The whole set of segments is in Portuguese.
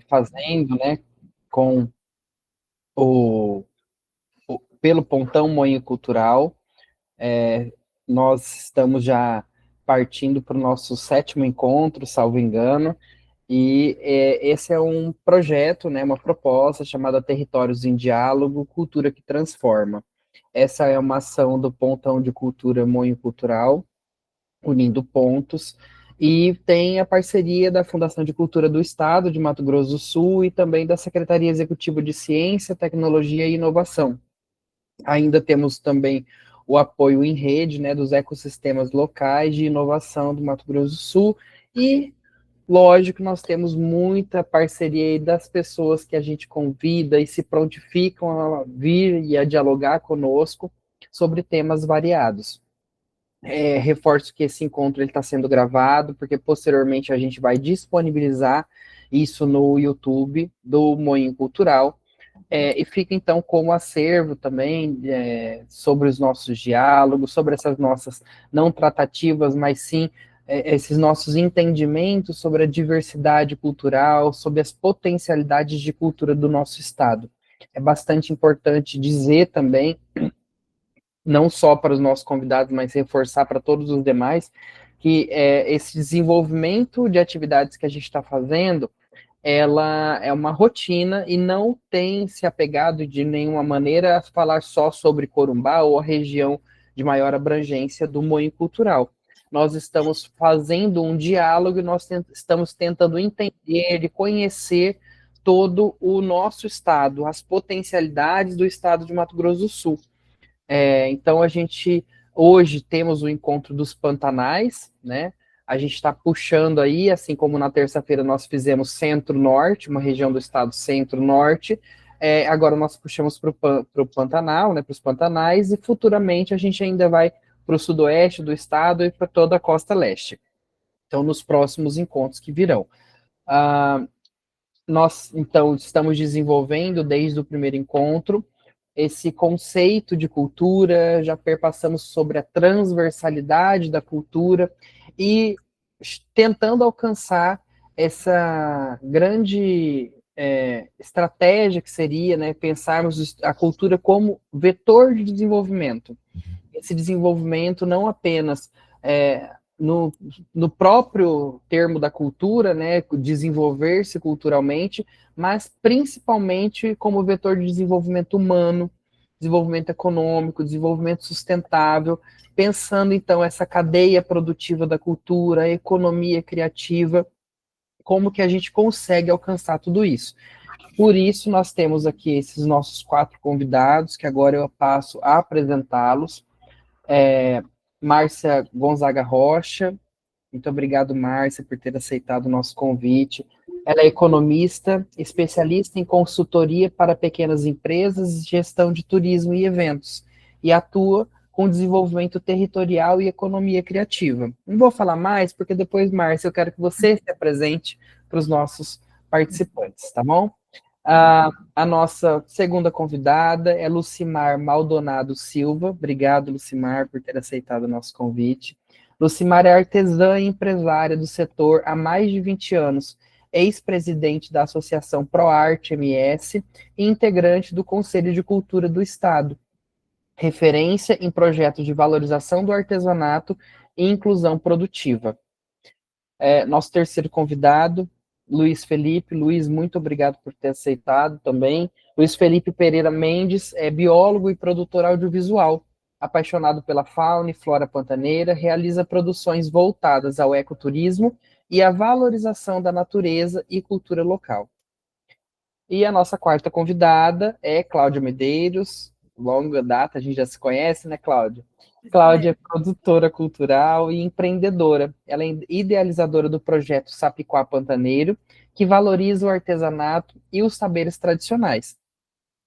fazendo, né, com pelo Pontão Moinho Cultural. Nós estamos já partindo para o nosso 7º encontro, salvo engano, e esse é um projeto, né, uma proposta chamada Territórios em Diálogo, Cultura que Transforma. Essa é uma ação do Pontão de Cultura Moinho Cultural, unindo pontos, e tem a parceria da Fundação de Cultura do Estado de Mato Grosso do Sul e também da Secretaria Executiva de Ciência, Tecnologia e Inovação. Ainda temos também o apoio em rede, né, dos ecossistemas locais de inovação do Mato Grosso do Sul, e, lógico, nós temos muita parceria aí das pessoas que a gente convida e se prontificam a vir e a dialogar conosco sobre temas variados. Reforço que esse encontro está sendo gravado, porque posteriormente a gente vai disponibilizar isso no YouTube do Moinho Cultural, e fica então como acervo também sobre os nossos diálogos, sobre essas nossas não tratativas, mas sim esses nossos entendimentos sobre a diversidade cultural, sobre as potencialidades de cultura do nosso estado. É bastante importante dizer também, não só para os nossos convidados, mas reforçar para todos os demais, que esse desenvolvimento de atividades que a gente está fazendo, ela é uma rotina e não tem se apegado de nenhuma maneira a falar só sobre Corumbá ou a região de maior abrangência do Moinho Cultural. Nós estamos fazendo um diálogo e nós estamos tentando entender e conhecer todo o nosso estado, as potencialidades do estado de Mato Grosso do Sul. Então, a gente, hoje, temos o encontro dos Pantanais, né? A gente está puxando aí, assim como na terça-feira nós fizemos Centro-Norte, uma região do estado Centro-Norte, agora nós puxamos para o Pantanal, né, para os Pantanais, e futuramente a gente ainda vai para o sudoeste do estado e para toda a costa leste. Então, nos próximos encontros que virão. Nós, então, estamos desenvolvendo, desde o primeiro encontro, esse conceito de cultura, já perpassamos sobre a transversalidade da cultura e tentando alcançar essa grande estratégia que seria, né, pensarmos a cultura como vetor de desenvolvimento. Esse desenvolvimento não apenas no próprio termo da cultura, né, desenvolver-se culturalmente, mas principalmente como vetor de desenvolvimento humano, desenvolvimento econômico, desenvolvimento sustentável, pensando então essa cadeia produtiva da cultura, a economia criativa, como que a gente consegue alcançar tudo isso. Por isso, nós temos aqui esses nossos 4 convidados, que agora eu passo a apresentá-los. Márcia Gonzaga Rocha, muito obrigado, Márcia, por ter aceitado o nosso convite. Ela é economista, especialista em consultoria para pequenas empresas, gestão de turismo e eventos, e atua com desenvolvimento territorial e economia criativa. Não vou falar mais, porque depois, Márcia, eu quero que você se apresente para os nossos participantes, tá bom? A nossa segunda convidada é Lucimar Maldonado Silva. Obrigado, Lucimar, por ter aceitado o nosso convite. Lucimar é artesã e empresária do setor há mais de 20 anos, ex-presidente da Associação ProArte MS e integrante do Conselho de Cultura do Estado, referência em projetos de valorização do artesanato e inclusão produtiva. Nosso terceiro convidado, Luiz Felipe. Luiz, muito obrigado por ter aceitado também. Luiz Felipe Pereira Mendes é biólogo e produtor audiovisual, apaixonado pela fauna e flora pantaneira, realiza produções voltadas ao ecoturismo e à valorização da natureza e cultura local. E a nossa quarta convidada é Cláudia Medeiros, longa data, a gente já se conhece, né, Cláudia? Cláudia é produtora cultural e empreendedora. Ela é idealizadora do projeto Sapiquá Pantaneiro, que valoriza o artesanato e os saberes tradicionais.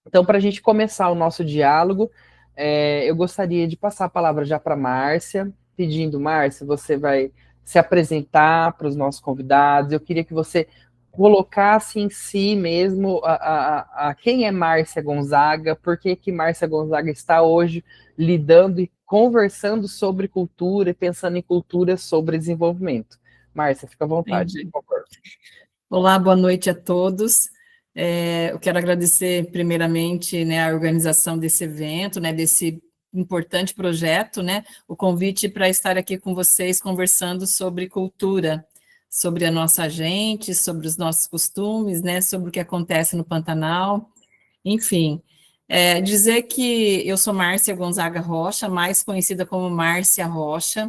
Então, para a gente começar o nosso diálogo, eu gostaria de passar a palavra já para a Márcia, pedindo, Márcia, você vai se apresentar para os nossos convidados. Eu queria que você colocasse em si mesmo a quem é Márcia Gonzaga, por que Márcia Gonzaga está hoje lidando e conversando sobre cultura e pensando em cultura sobre desenvolvimento. Márcia, fica à vontade, Entendi. por favor. Olá, boa noite a todos. Eu quero agradecer primeiramente, né, a organização desse evento, né, desse importante projeto, né, o convite para estar aqui com vocês conversando sobre cultura, sobre a nossa gente, sobre os nossos costumes, né, sobre o que acontece no Pantanal, enfim. Dizer que eu sou Márcia Gonzaga Rocha, mais conhecida como Márcia Rocha.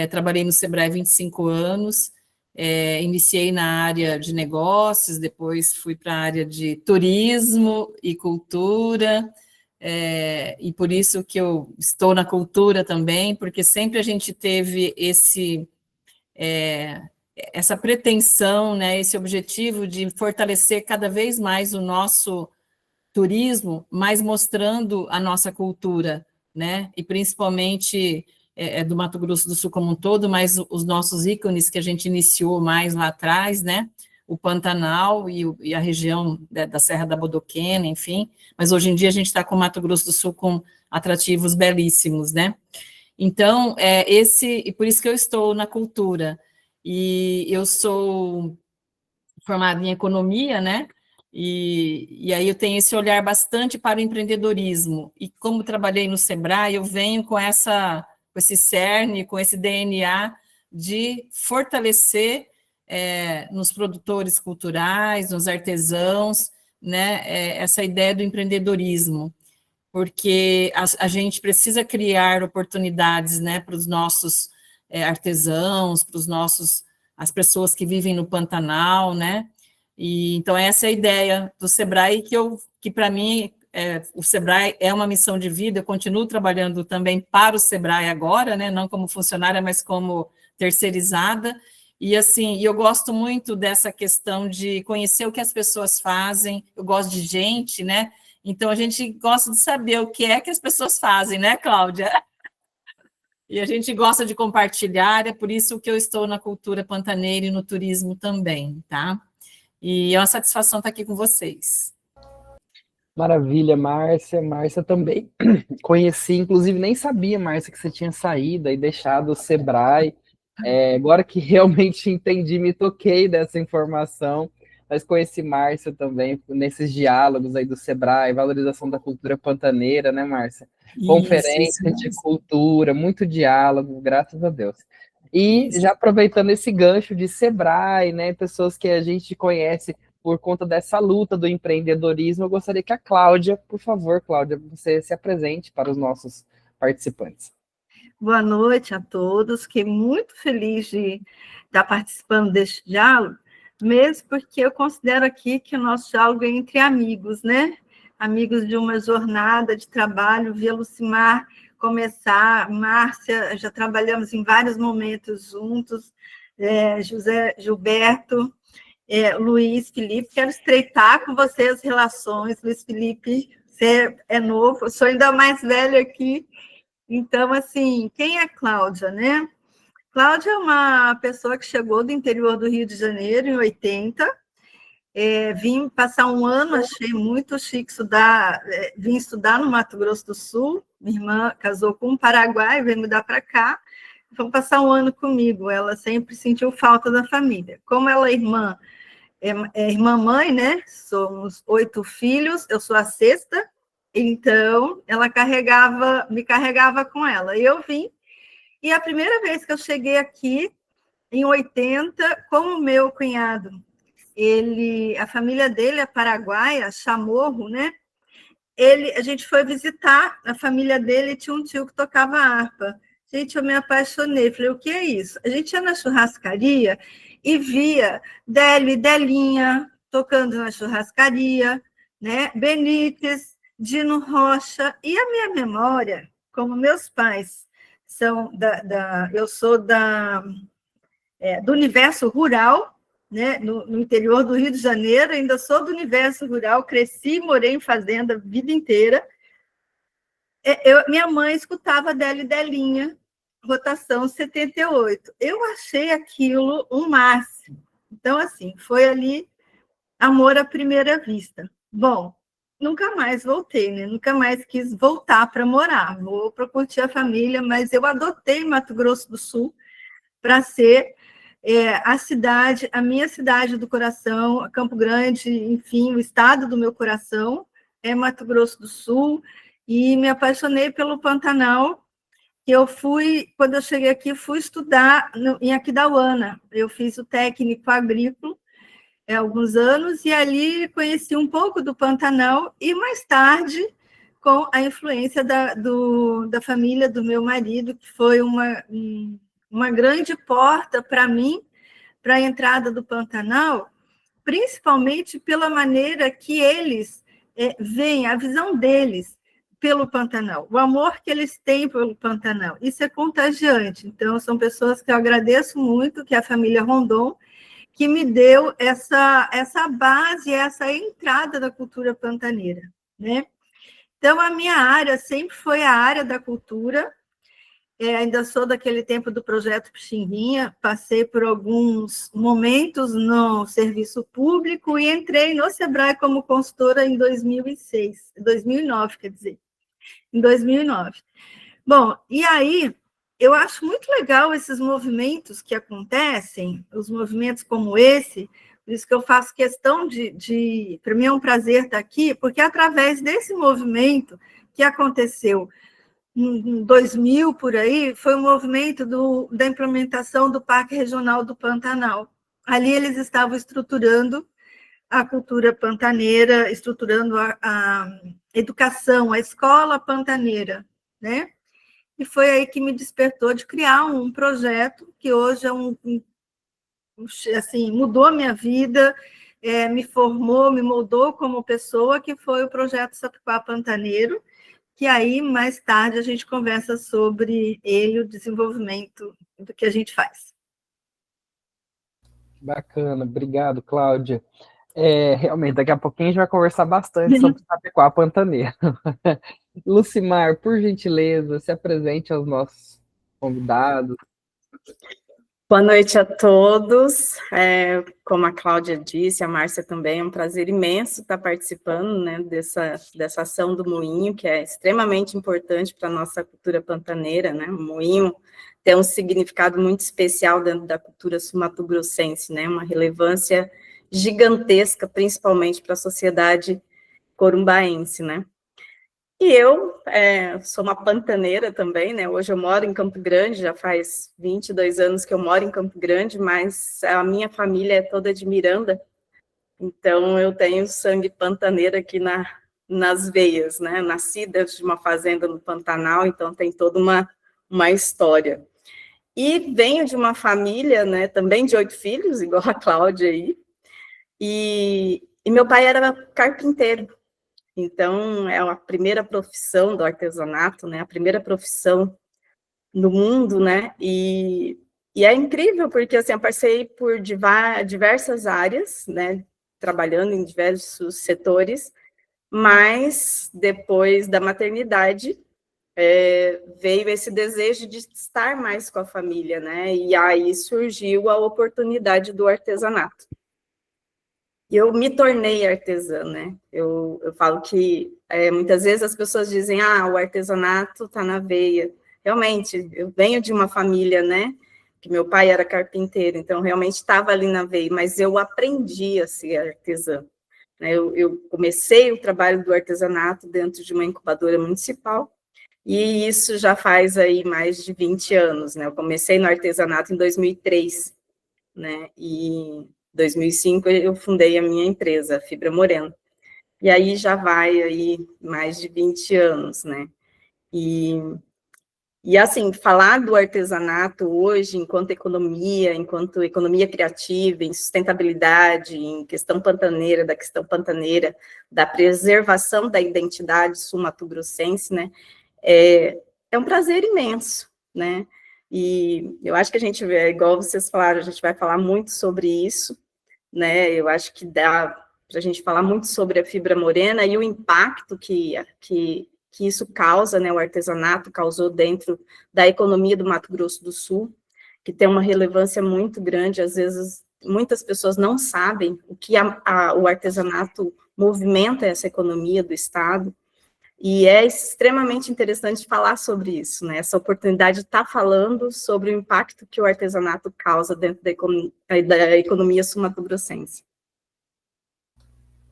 Trabalhei no Sebrae 25 anos, iniciei na área de negócios, depois fui para a área de turismo e cultura, e por isso que eu estou na cultura também, porque sempre a gente teve essa pretensão, né, esse objetivo de fortalecer cada vez mais o nosso turismo, mas mostrando a nossa cultura, né? E principalmente do Mato Grosso do Sul como um todo, mas os nossos ícones que a gente iniciou mais lá atrás, né? O Pantanal e a região da Serra da Bodoquena, enfim. Mas hoje em dia a gente está com o Mato Grosso do Sul com atrativos belíssimos, né? Então, e por isso que eu estou na cultura. E eu sou formada em economia, né? E aí eu tenho esse olhar bastante para o empreendedorismo. E como trabalhei no Sebrae, eu venho com com esse cerne, com esse DNA de fortalecer nos produtores culturais, nos artesãos, né, essa ideia do empreendedorismo, porque a gente precisa criar oportunidades, né, para os nossos artesãos, para os nossos as pessoas que vivem no Pantanal, né? E então essa é a ideia do Sebrae que para mim o Sebrae é uma missão de vida. Eu continuo trabalhando também para o Sebrae agora, né? Não como funcionária, mas como terceirizada. E assim, eu gosto muito dessa questão de conhecer o que as pessoas fazem. Eu gosto de gente, né? Então a gente gosta de saber o que é que as pessoas fazem, né, Cláudia? E a gente gosta de compartilhar, é por isso que eu estou na cultura pantaneira e no turismo também, tá? E é uma satisfação estar aqui com vocês. Maravilha, Márcia. Márcia também conheci, inclusive nem sabia, Márcia, que você tinha saído e deixado o Sebrae. Agora que realmente entendi, me toquei dessa informação, mas conheci Márcia também nesses diálogos aí do Sebrae, valorização da cultura pantaneira, né, Márcia? Isso Conferência de mesmo. cultura, muito diálogo, graças a Deus. E Isso. já aproveitando esse gancho de Sebrae, né, pessoas que a gente conhece por conta dessa luta do empreendedorismo, eu gostaria que a Cláudia, por favor, Cláudia, você se apresente para os nossos participantes. Boa noite a todos, fiquei muito feliz de estar participando deste diálogo, mesmo porque eu considero aqui que o nosso diálogo é entre amigos, né? Amigos de uma jornada de trabalho, via Lucimar começar, Márcia, já trabalhamos em vários momentos juntos, José Gilberto, Luiz Felipe, quero estreitar com você as relações, Luiz Felipe, você é novo, eu sou ainda mais velha aqui. Então, assim, quem é Cláudia, né? Cláudia é uma pessoa que chegou do interior do Rio de Janeiro em 80. Vim passar um ano, achei muito chique estudar, vim estudar no Mato Grosso do Sul. Minha irmã casou com um paraguaio, veio mudar para cá. Foi passar um ano comigo. Ela sempre sentiu falta da família. Como ela é irmã mãe, né? Somos 8 filhos, eu sou a sexta. Então, ela me carregava com ela. E eu vim. E a primeira vez que eu cheguei aqui, em 80, como meu cunhado, a família dele é paraguaia, Chamorro, né? A gente foi visitar a família dele e tinha um tio que tocava harpa. Gente, eu me apaixonei. Falei, o que é isso? A gente ia na churrascaria e via Délio e Delinha tocando na churrascaria, né? Benítez, Dino Rocha, e a minha memória, como meus pais são eu sou do universo rural, né, no interior do Rio de Janeiro, ainda sou do universo rural, cresci, morei em fazenda a vida inteira. Minha mãe escutava Adélia e Delinha, rotação 78. Eu achei aquilo um máximo. Então, assim, foi ali amor à primeira vista. Bom, nunca mais voltei, né? Nunca mais quis voltar para morar. Vou para curtir a família, mas eu adotei Mato Grosso do Sul para ser a minha cidade do coração, Campo Grande, enfim, o estado do meu coração, é Mato Grosso do Sul, e me apaixonei pelo Pantanal. Quando eu cheguei aqui, fui estudar em Aquidauana. Eu fiz o técnico agrícola há alguns anos, e ali conheci um pouco do Pantanal, e mais tarde, com a influência da família do meu marido, que foi uma grande porta para mim, para a entrada do Pantanal, principalmente pela maneira que eles veem, a visão deles pelo Pantanal, o amor que eles têm pelo Pantanal. Isso é contagiante. Então, são pessoas que eu agradeço muito, que é a família Rondon, que me deu essa base, essa entrada da cultura pantaneira, né? Então, a minha área sempre foi a área da cultura. Ainda sou daquele tempo do projeto Pixinguinha, passei por alguns momentos no serviço público e entrei no Sebrae como consultora em 2009, quer dizer, em 2009. Bom, e aí eu acho muito legal esses movimentos que acontecem, os movimentos como esse, por isso que eu faço questão para mim é um prazer estar aqui, porque através desse movimento que aconteceu em 2000, por aí, foi um movimento da implementação do Parque Regional do Pantanal. Ali eles estavam estruturando a cultura pantaneira, estruturando a educação, a escola pantaneira, né? E foi aí que me despertou de criar um projeto que hoje é assim, mudou a minha vida, me formou, me moldou como pessoa, que foi o projeto Sapiquá Pantaneiro, que aí, mais tarde, a gente conversa sobre ele, o desenvolvimento do que a gente faz. Bacana, obrigado, Cláudia. Realmente, daqui a pouquinho a gente vai conversar bastante sobre Chapecó Pantaneiro. Lucimar, por gentileza, se apresente aos nossos convidados. Boa noite a todos. Como a Cláudia disse, a Márcia também, é um prazer imenso estar participando, né, dessa ação do Moinho, que é extremamente importante para a nossa cultura pantaneira, né? O Moinho tem um significado muito especial dentro da cultura sul-mato-grossense, né? Uma relevância gigantesca, principalmente para a sociedade corumbaense, né? E eu sou uma pantaneira também, né? Hoje eu moro em Campo Grande, já faz 22 anos que eu moro em Campo Grande, mas a minha família é toda de Miranda, então eu tenho sangue pantaneiro aqui nas veias, né? Nascida de uma fazenda no Pantanal, então tem toda uma história. E venho de uma família, né, também de 8 filhos, igual a Cláudia aí, e meu pai era carpinteiro. Então, é a primeira profissão do artesanato, né? A primeira profissão no mundo, né? E é incrível, porque assim, eu passei por diversas áreas, né? Trabalhando em diversos setores, mas depois da maternidade, veio esse desejo de estar mais com a família, né? E aí surgiu a oportunidade do artesanato. E eu me tornei artesã, né? Eu falo que muitas vezes as pessoas dizem, o artesanato está na veia. Realmente, eu venho de uma família, né? Que meu pai era carpinteiro, então realmente estava ali na veia, mas eu aprendi a ser artesã. Eu comecei o trabalho do artesanato dentro de uma incubadora municipal, e isso já faz aí mais de 20 anos, né? Eu comecei no artesanato em 2003, né? E 2005 eu fundei a minha empresa, Fibra Moreno. E aí já vai aí mais de 20 anos, né? E assim, falar do artesanato hoje enquanto economia criativa, em sustentabilidade, em questão pantaneira, da preservação da identidade sul-mato-grossense, né? É um prazer imenso, né? E eu acho que a gente, igual vocês falaram, a gente vai falar muito sobre isso, né? Eu acho que dá para a gente falar muito sobre a fibra morena e o impacto que isso causa, né? O artesanato causou dentro da economia do Mato Grosso do Sul, que tem uma relevância muito grande. Às vezes, muitas pessoas não sabem o que o artesanato movimenta essa economia do Estado. E é extremamente interessante falar sobre isso, né? Essa oportunidade de estar falando sobre o impacto que o artesanato causa dentro da economia sul-mato-grossense.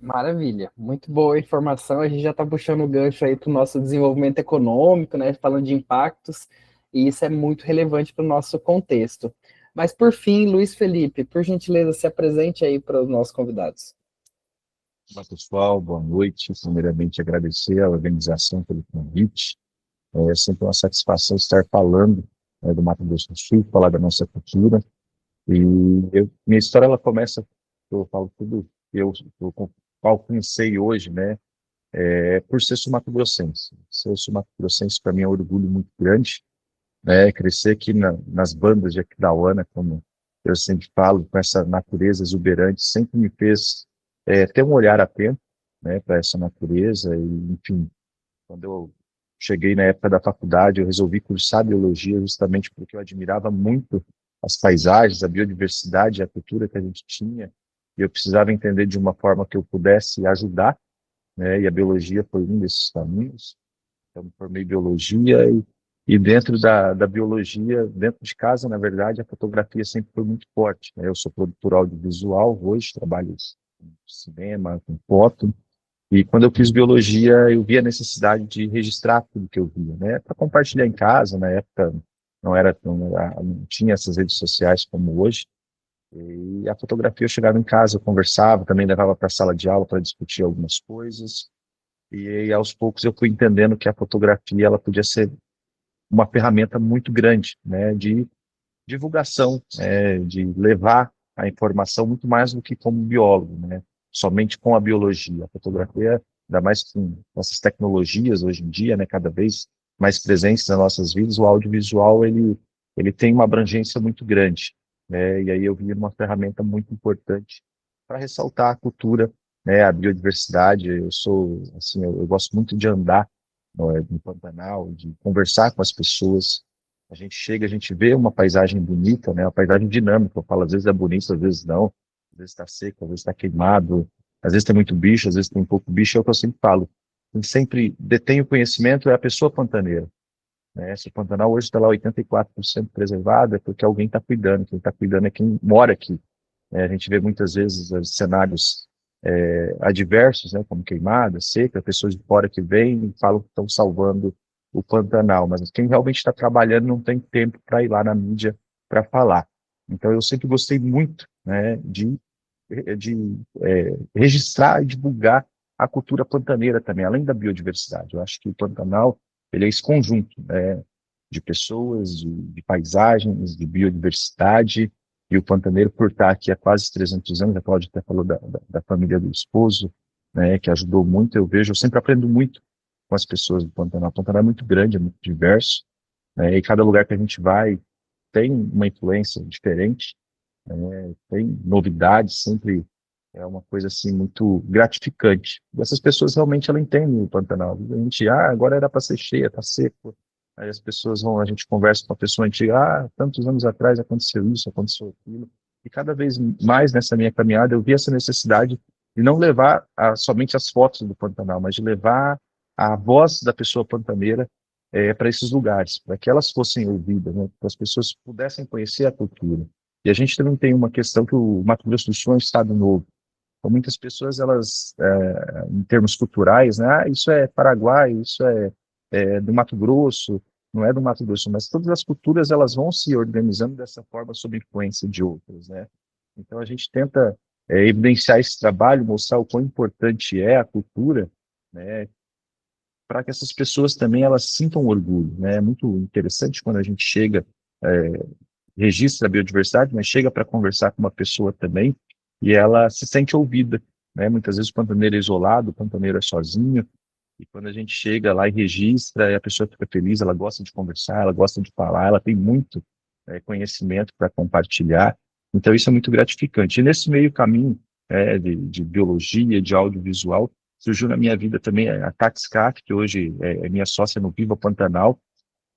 Maravilha, muito boa a informação. A gente já está puxando o gancho aí para o nosso desenvolvimento econômico, né? Falando de impactos, e isso é muito relevante para o nosso contexto. Mas por fim, Luiz Felipe, por gentileza, se apresente aí para os nossos convidados. Olá, pessoal, boa noite. Primeiramente, agradecer à organização pelo convite. É sempre uma satisfação estar falando do Mato Grosso do Sul, falar da nossa cultura. E minha história, ela começa, eu falo tudo, eu com qual comecei hoje, né, por ser sul-mato-grossense. Ser sul-mato-grossense, para mim, é um orgulho muito grande, né, crescer aqui nas bandas de Aquidauana, como eu sempre falo, com essa natureza exuberante, sempre me fez ter um olhar atento, né, para essa natureza. E, enfim, quando eu cheguei na época da faculdade, eu resolvi cursar biologia justamente porque eu admirava muito as paisagens, a biodiversidade, a cultura que a gente tinha, e eu precisava entender de uma forma que eu pudesse ajudar, né, e a biologia foi um desses caminhos. Então, me formei em biologia e dentro da biologia, dentro de casa, na verdade, a fotografia sempre foi muito forte, né? Eu sou produtor audiovisual hoje, trabalho com cinema, com foto, e quando eu fiz biologia, eu vi a necessidade de registrar tudo que eu via, né? Para compartilhar em casa. Na época não tinha essas redes sociais como hoje, e a fotografia, eu chegava em casa, eu conversava, também levava para a sala de aula para discutir algumas coisas, e aos poucos eu fui entendendo que a fotografia, ela podia ser uma ferramenta muito grande, né, de divulgação, de levar a informação muito mais do que como biólogo, né, somente com a biologia. A fotografia, ainda mais com essas tecnologias hoje em dia, né, cada vez mais presentes nas nossas vidas, o audiovisual, ele tem uma abrangência muito grande, né, e aí eu vi uma ferramenta muito importante para ressaltar a cultura, né, a biodiversidade. Eu sou, assim, eu gosto muito de andar no Pantanal, de conversar com as pessoas. A gente chega, a gente vê uma paisagem bonita, né, uma paisagem dinâmica. Eu falo, às vezes é bonito, às vezes não, às vezes está seco, às vezes está queimado, às vezes tem muito bicho, às vezes tem pouco bicho. É o que eu sempre falo. Quem sempre detém o conhecimento é a pessoa pantaneira, né? Se o Pantanal hoje está lá 84% preservado, é porque alguém está cuidando. Quem está cuidando é quem mora aqui. A gente vê muitas vezes cenários adversos, né, como queimada, seca, pessoas de fora que vêm e falam que estão salvando o Pantanal, mas quem realmente está trabalhando não tem tempo para ir lá na mídia para falar. Então, eu sempre gostei muito, né, de registrar e divulgar a cultura pantaneira também, além da biodiversidade. Eu acho que o Pantanal, ele é esse conjunto, né, de pessoas, de paisagens, de biodiversidade. E o pantaneiro, por estar aqui há quase 300 anos, a Cláudia até falou da família do esposo, né, que ajudou muito. Eu sempre aprendo muito com as pessoas do Pantanal. O Pantanal é muito grande, é muito diverso, né, e cada lugar que a gente vai tem uma influência diferente, né, tem novidades, sempre é uma coisa assim muito gratificante. E essas pessoas realmente ela entendem o Pantanal. A gente, agora era para ser cheia, está seco. Aí as pessoas vão, a gente conversa com a pessoa antiga, tantos anos atrás aconteceu isso, aconteceu aquilo. E cada vez mais nessa minha caminhada eu vi essa necessidade de não levar somente as fotos do Pantanal, mas de levar a voz da pessoa pantaneira para esses lugares, para que elas fossem ouvidas, né, para as pessoas pudessem conhecer a cultura. E a gente também tem uma questão que o Mato Grosso do Sul é um estado novo. Então, muitas pessoas, elas, em termos culturais, né, isso é Paraguai, isso é do Mato Grosso, não é do Mato Grosso, mas todas as culturas, elas vão se organizando dessa forma sob influência de outras, né? Então, a gente tenta evidenciar esse trabalho, mostrar o quão importante é a cultura, né, para que essas pessoas também, elas sintam orgulho, né? É muito interessante quando a gente chega, registra a biodiversidade, mas chega para conversar com uma pessoa também, e ela se sente ouvida, né? Muitas vezes o pantaneiro é isolado, o pantaneiro é sozinho, e quando a gente chega lá e registra, e a pessoa fica feliz, ela gosta de conversar, ela gosta de falar, ela tem muito conhecimento para compartilhar, então isso é muito gratificante. E nesse meio caminho de biologia, de audiovisual, surgiu na minha vida também a Taxcaf, que hoje é minha sócia no Viva Pantanal,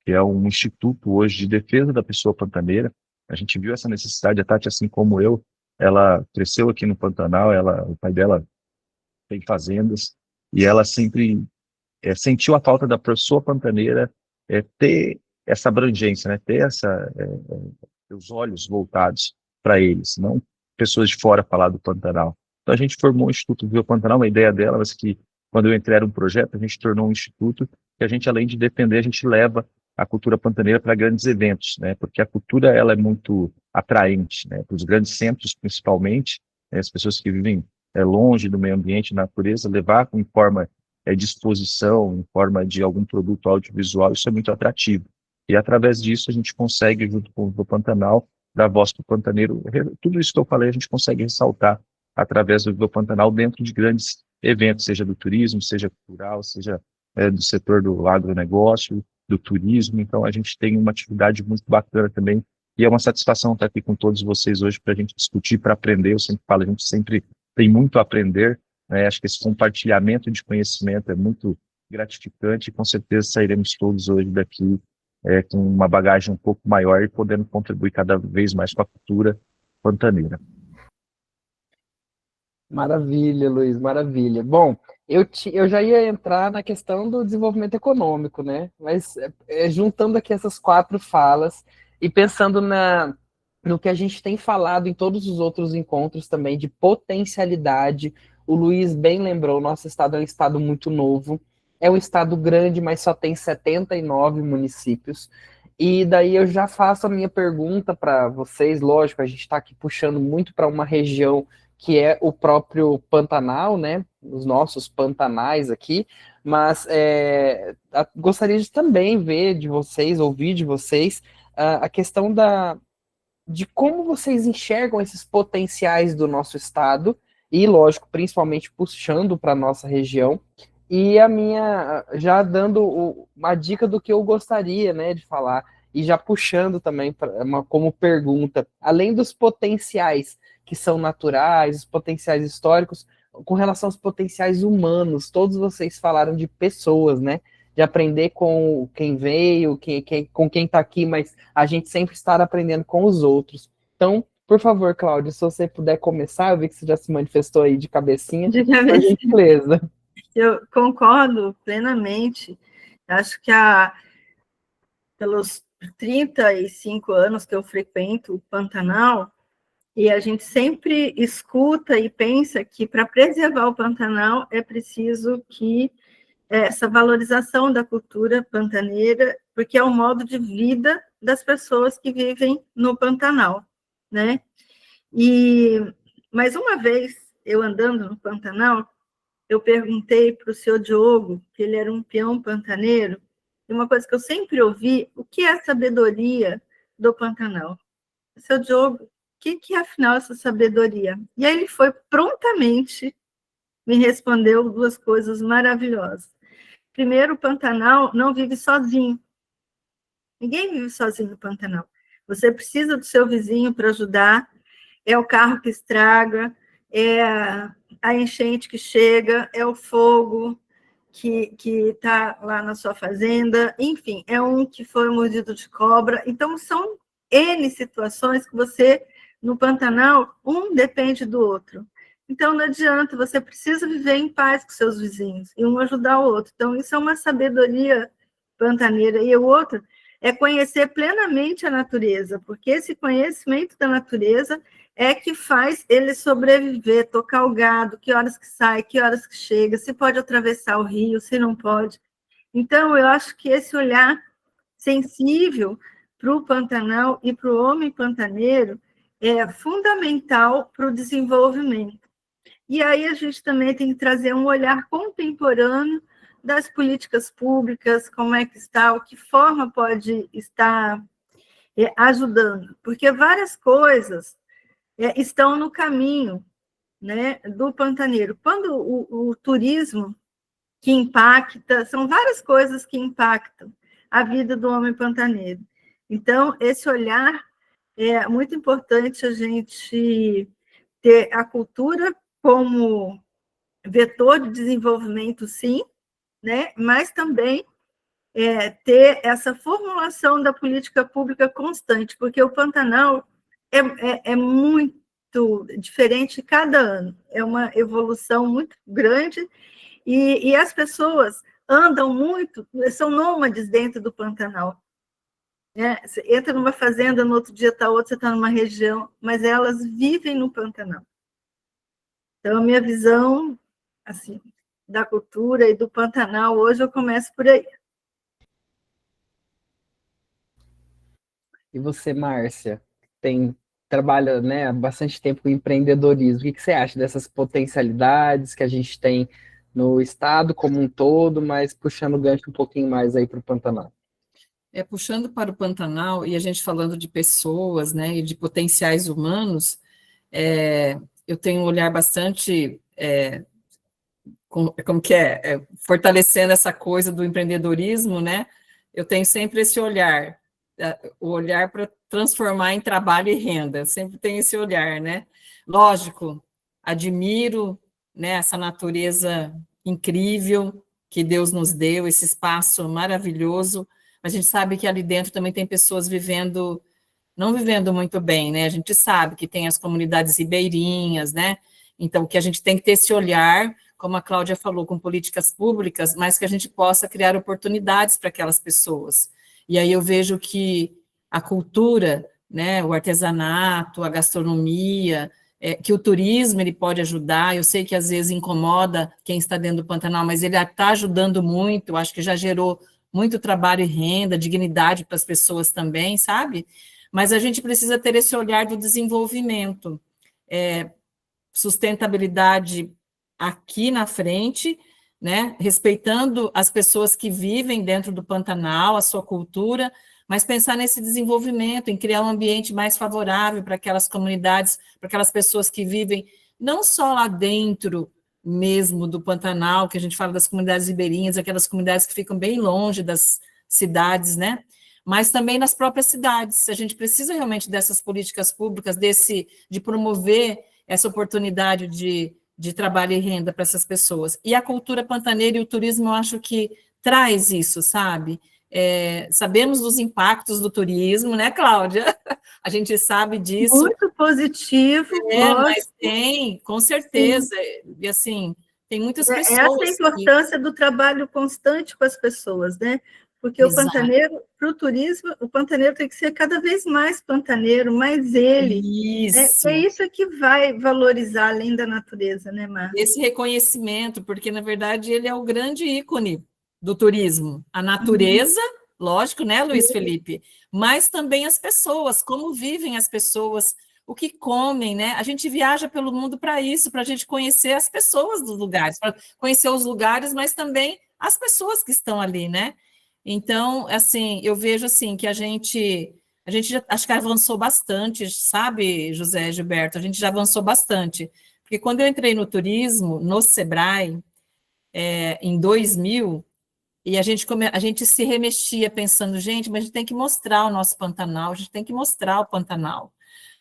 que é um instituto hoje de defesa da pessoa pantaneira. A gente viu essa necessidade, a Tati, assim como eu, ela cresceu aqui no Pantanal, o pai dela tem fazendas, e ela sempre sentiu a falta da pessoa pantaneira ter essa abrangência, né? Ter os olhos voltados para eles, não pessoas de fora falar do Pantanal. Então a gente formou o Instituto Viva Pantanal, uma ideia dela, mas que quando eu entrei era um projeto, a gente tornou um instituto que a gente, além de defender, a gente leva a cultura pantaneira para grandes eventos, né? Porque a cultura ela é muito atraente, né? Para os grandes centros, principalmente, né? As pessoas que vivem longe do meio ambiente, da natureza, levar em forma de exposição, em forma de algum produto audiovisual, isso é muito atrativo. E através disso a gente consegue, junto com o Pantanal, dar voz para o pantaneiro. Tudo isso que eu falei a gente consegue ressaltar através do Viva Pantanal dentro de grandes eventos, seja do turismo, seja cultural, seja do setor do agronegócio, do turismo. Então a gente tem uma atividade muito bacana também, e é uma satisfação estar aqui com todos vocês hoje para a gente discutir, para aprender. Eu sempre falo, a gente sempre tem muito a aprender, né? Acho que esse compartilhamento de conhecimento é muito gratificante, e com certeza sairemos todos hoje daqui com uma bagagem um pouco maior e podendo contribuir cada vez mais com a cultura pantaneira. Maravilha, Luiz, maravilha. Bom, eu já ia entrar na questão do desenvolvimento econômico, né? Mas juntando aqui essas 4 falas e pensando no que a gente tem falado em todos os outros encontros também de potencialidade, o Luiz bem lembrou, o nosso estado é um estado muito novo, é um estado grande, mas só tem 79 municípios. E daí eu já faço a minha pergunta para vocês. Lógico, a gente está aqui puxando muito para uma região que é o próprio Pantanal, né? Os nossos pantanais aqui, mas gostaria de também ver de vocês, ouvir de vocês, a questão de como vocês enxergam esses potenciais do nosso estado, e, lógico, principalmente puxando para a nossa região, e a minha, já dando uma dica do que eu gostaria, né, de falar, e já puxando também como pergunta, além dos potenciais que são naturais, os potenciais históricos, com relação aos potenciais humanos, todos vocês falaram de pessoas, né, de aprender com quem veio, com quem está aqui, mas a gente sempre está aprendendo com os outros. Então, por favor, Cláudia, se você puder começar, eu vi que você já se manifestou aí de cabecinha, por gentileza. Eu concordo plenamente. Acho que pelos 35 anos que eu frequento o Pantanal, e a gente sempre escuta e pensa que para preservar o Pantanal é preciso que essa valorização da cultura pantaneira, porque é o modo de vida das pessoas que vivem no Pantanal, né? Mas uma vez, eu andando no Pantanal, eu perguntei para o seu Diogo, que ele era um peão pantaneiro, e uma coisa que eu sempre ouvi, o que é a sabedoria do Pantanal? Seu Diogo, o que é, afinal, essa sabedoria? E aí ele foi prontamente, me respondeu 2 coisas maravilhosas. Primeiro, o Pantanal não vive sozinho. Ninguém vive sozinho no Pantanal. Você precisa do seu vizinho para ajudar, é o carro que estraga, é a enchente que chega, é o fogo que está lá na sua fazenda, enfim, é um que foi mordido de cobra. Então, são N situações que você, no Pantanal, um depende do outro. Então, não adianta, você precisa viver em paz com seus vizinhos, e um ajudar o outro. Então, isso é uma sabedoria pantaneira. E o outro é conhecer plenamente a natureza, porque esse conhecimento da natureza é que faz ele sobreviver, tocar o gado, que horas que sai, que horas que chega, se pode atravessar o rio, se não pode. Então, eu acho que esse olhar sensível para o Pantanal e para o homem pantaneiro é fundamental para o desenvolvimento. E aí a gente também tem que trazer um olhar contemporâneo das políticas públicas, como é que está, o que forma pode estar ajudando, porque várias coisas estão no caminho, né, do pantaneiro. Quando o turismo que impacta, são várias coisas que impactam a vida do homem pantaneiro. Então, esse olhar é muito importante, a gente ter a cultura como vetor de desenvolvimento, sim, né? Mas também ter essa formulação da política pública constante, porque o Pantanal é muito diferente cada ano, é uma evolução muito grande, e as pessoas andam muito, são nômades dentro do Pantanal. Você entra numa fazenda, no outro dia está outra, você está numa região, mas elas vivem no Pantanal. Então, a minha visão assim, da cultura e do Pantanal, hoje eu começo por aí. E você, Márcia, trabalha, né, há bastante tempo com empreendedorismo. O que você acha dessas potencialidades que a gente tem no estado como um todo, mas puxando o gancho um pouquinho mais aí para o Pantanal? Puxando para o Pantanal, e a gente falando de pessoas, né, e de potenciais humanos, eu tenho um olhar bastante, como que fortalecendo essa coisa do empreendedorismo, né, eu tenho sempre esse olhar, o olhar para transformar em trabalho e renda, eu sempre tenho esse olhar, né, lógico, admiro, né, essa natureza incrível que Deus nos deu, esse espaço maravilhoso. A gente sabe que ali dentro também tem pessoas não vivendo muito bem, né? A gente sabe que tem as comunidades ribeirinhas, né? Então, que a gente tem que ter esse olhar, como a Cláudia falou, com políticas públicas, mas que a gente possa criar oportunidades para aquelas pessoas. E aí eu vejo que a cultura, né, o artesanato, a gastronomia, que o turismo ele pode ajudar. Eu sei que às vezes incomoda quem está dentro do Pantanal, mas ele está ajudando muito, acho que já gerou muito trabalho e renda, dignidade para as pessoas também, sabe? Mas a gente precisa ter esse olhar do desenvolvimento, sustentabilidade aqui na frente, né? Respeitando as pessoas que vivem dentro do Pantanal, a sua cultura, mas pensar nesse desenvolvimento, em criar um ambiente mais favorável para aquelas comunidades, para aquelas pessoas que vivem não só lá dentro mesmo do Pantanal, que a gente fala das comunidades ribeirinhas, aquelas comunidades que ficam bem longe das cidades, né? Mas também nas próprias cidades. A gente precisa realmente dessas políticas públicas, de promover essa oportunidade de trabalho e renda para essas pessoas. E a cultura pantaneira e o turismo, eu acho que traz isso, sabe? Sabemos dos impactos do turismo, né, Cláudia? A gente sabe disso. Muito positivo. Mas tem, com certeza. Sim. E assim, tem muitas pessoas. Essa é a importância do trabalho constante com as pessoas, né? Porque o pantaneiro, para o turismo, o pantaneiro tem que ser cada vez mais pantaneiro, mais ele. Isso. É isso que vai valorizar além da natureza, né, Marcia? Esse reconhecimento, porque, na verdade, ele é o grande ícone do turismo. A natureza, lógico, né, Luiz Felipe? Mas também as pessoas, como vivem as pessoas, o que comem, né? A gente viaja pelo mundo para isso, para a gente conhecer as pessoas dos lugares, para conhecer os lugares, mas também as pessoas que estão ali, né? Então, assim, eu vejo assim que a gente já, acho que avançou bastante, sabe, José Gilberto? A gente já avançou bastante. Porque quando eu entrei no turismo, no Sebrae, em 2000, e a gente se remexia pensando, gente, mas a gente tem que mostrar o nosso Pantanal, a gente tem que mostrar o Pantanal.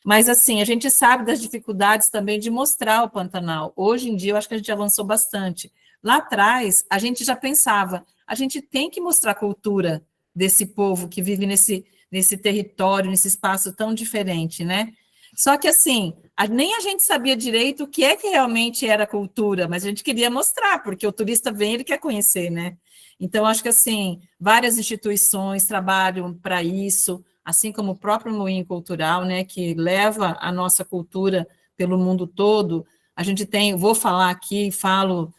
Mas, assim, a gente sabe das dificuldades também de mostrar o Pantanal. Hoje em dia, eu acho que a gente avançou bastante. Lá atrás, a gente já pensava, a gente tem que mostrar a cultura desse povo que vive nesse território, nesse espaço tão diferente, né? Só que, assim, nem a gente sabia direito o que é que realmente era cultura, mas a gente queria mostrar, porque o turista vem, ele quer conhecer, né? Então, acho que, assim, várias instituições trabalham para isso, assim como o próprio Moinho Cultural, né, que leva a nossa cultura pelo mundo todo. A gente tem, vou falar aqui, falo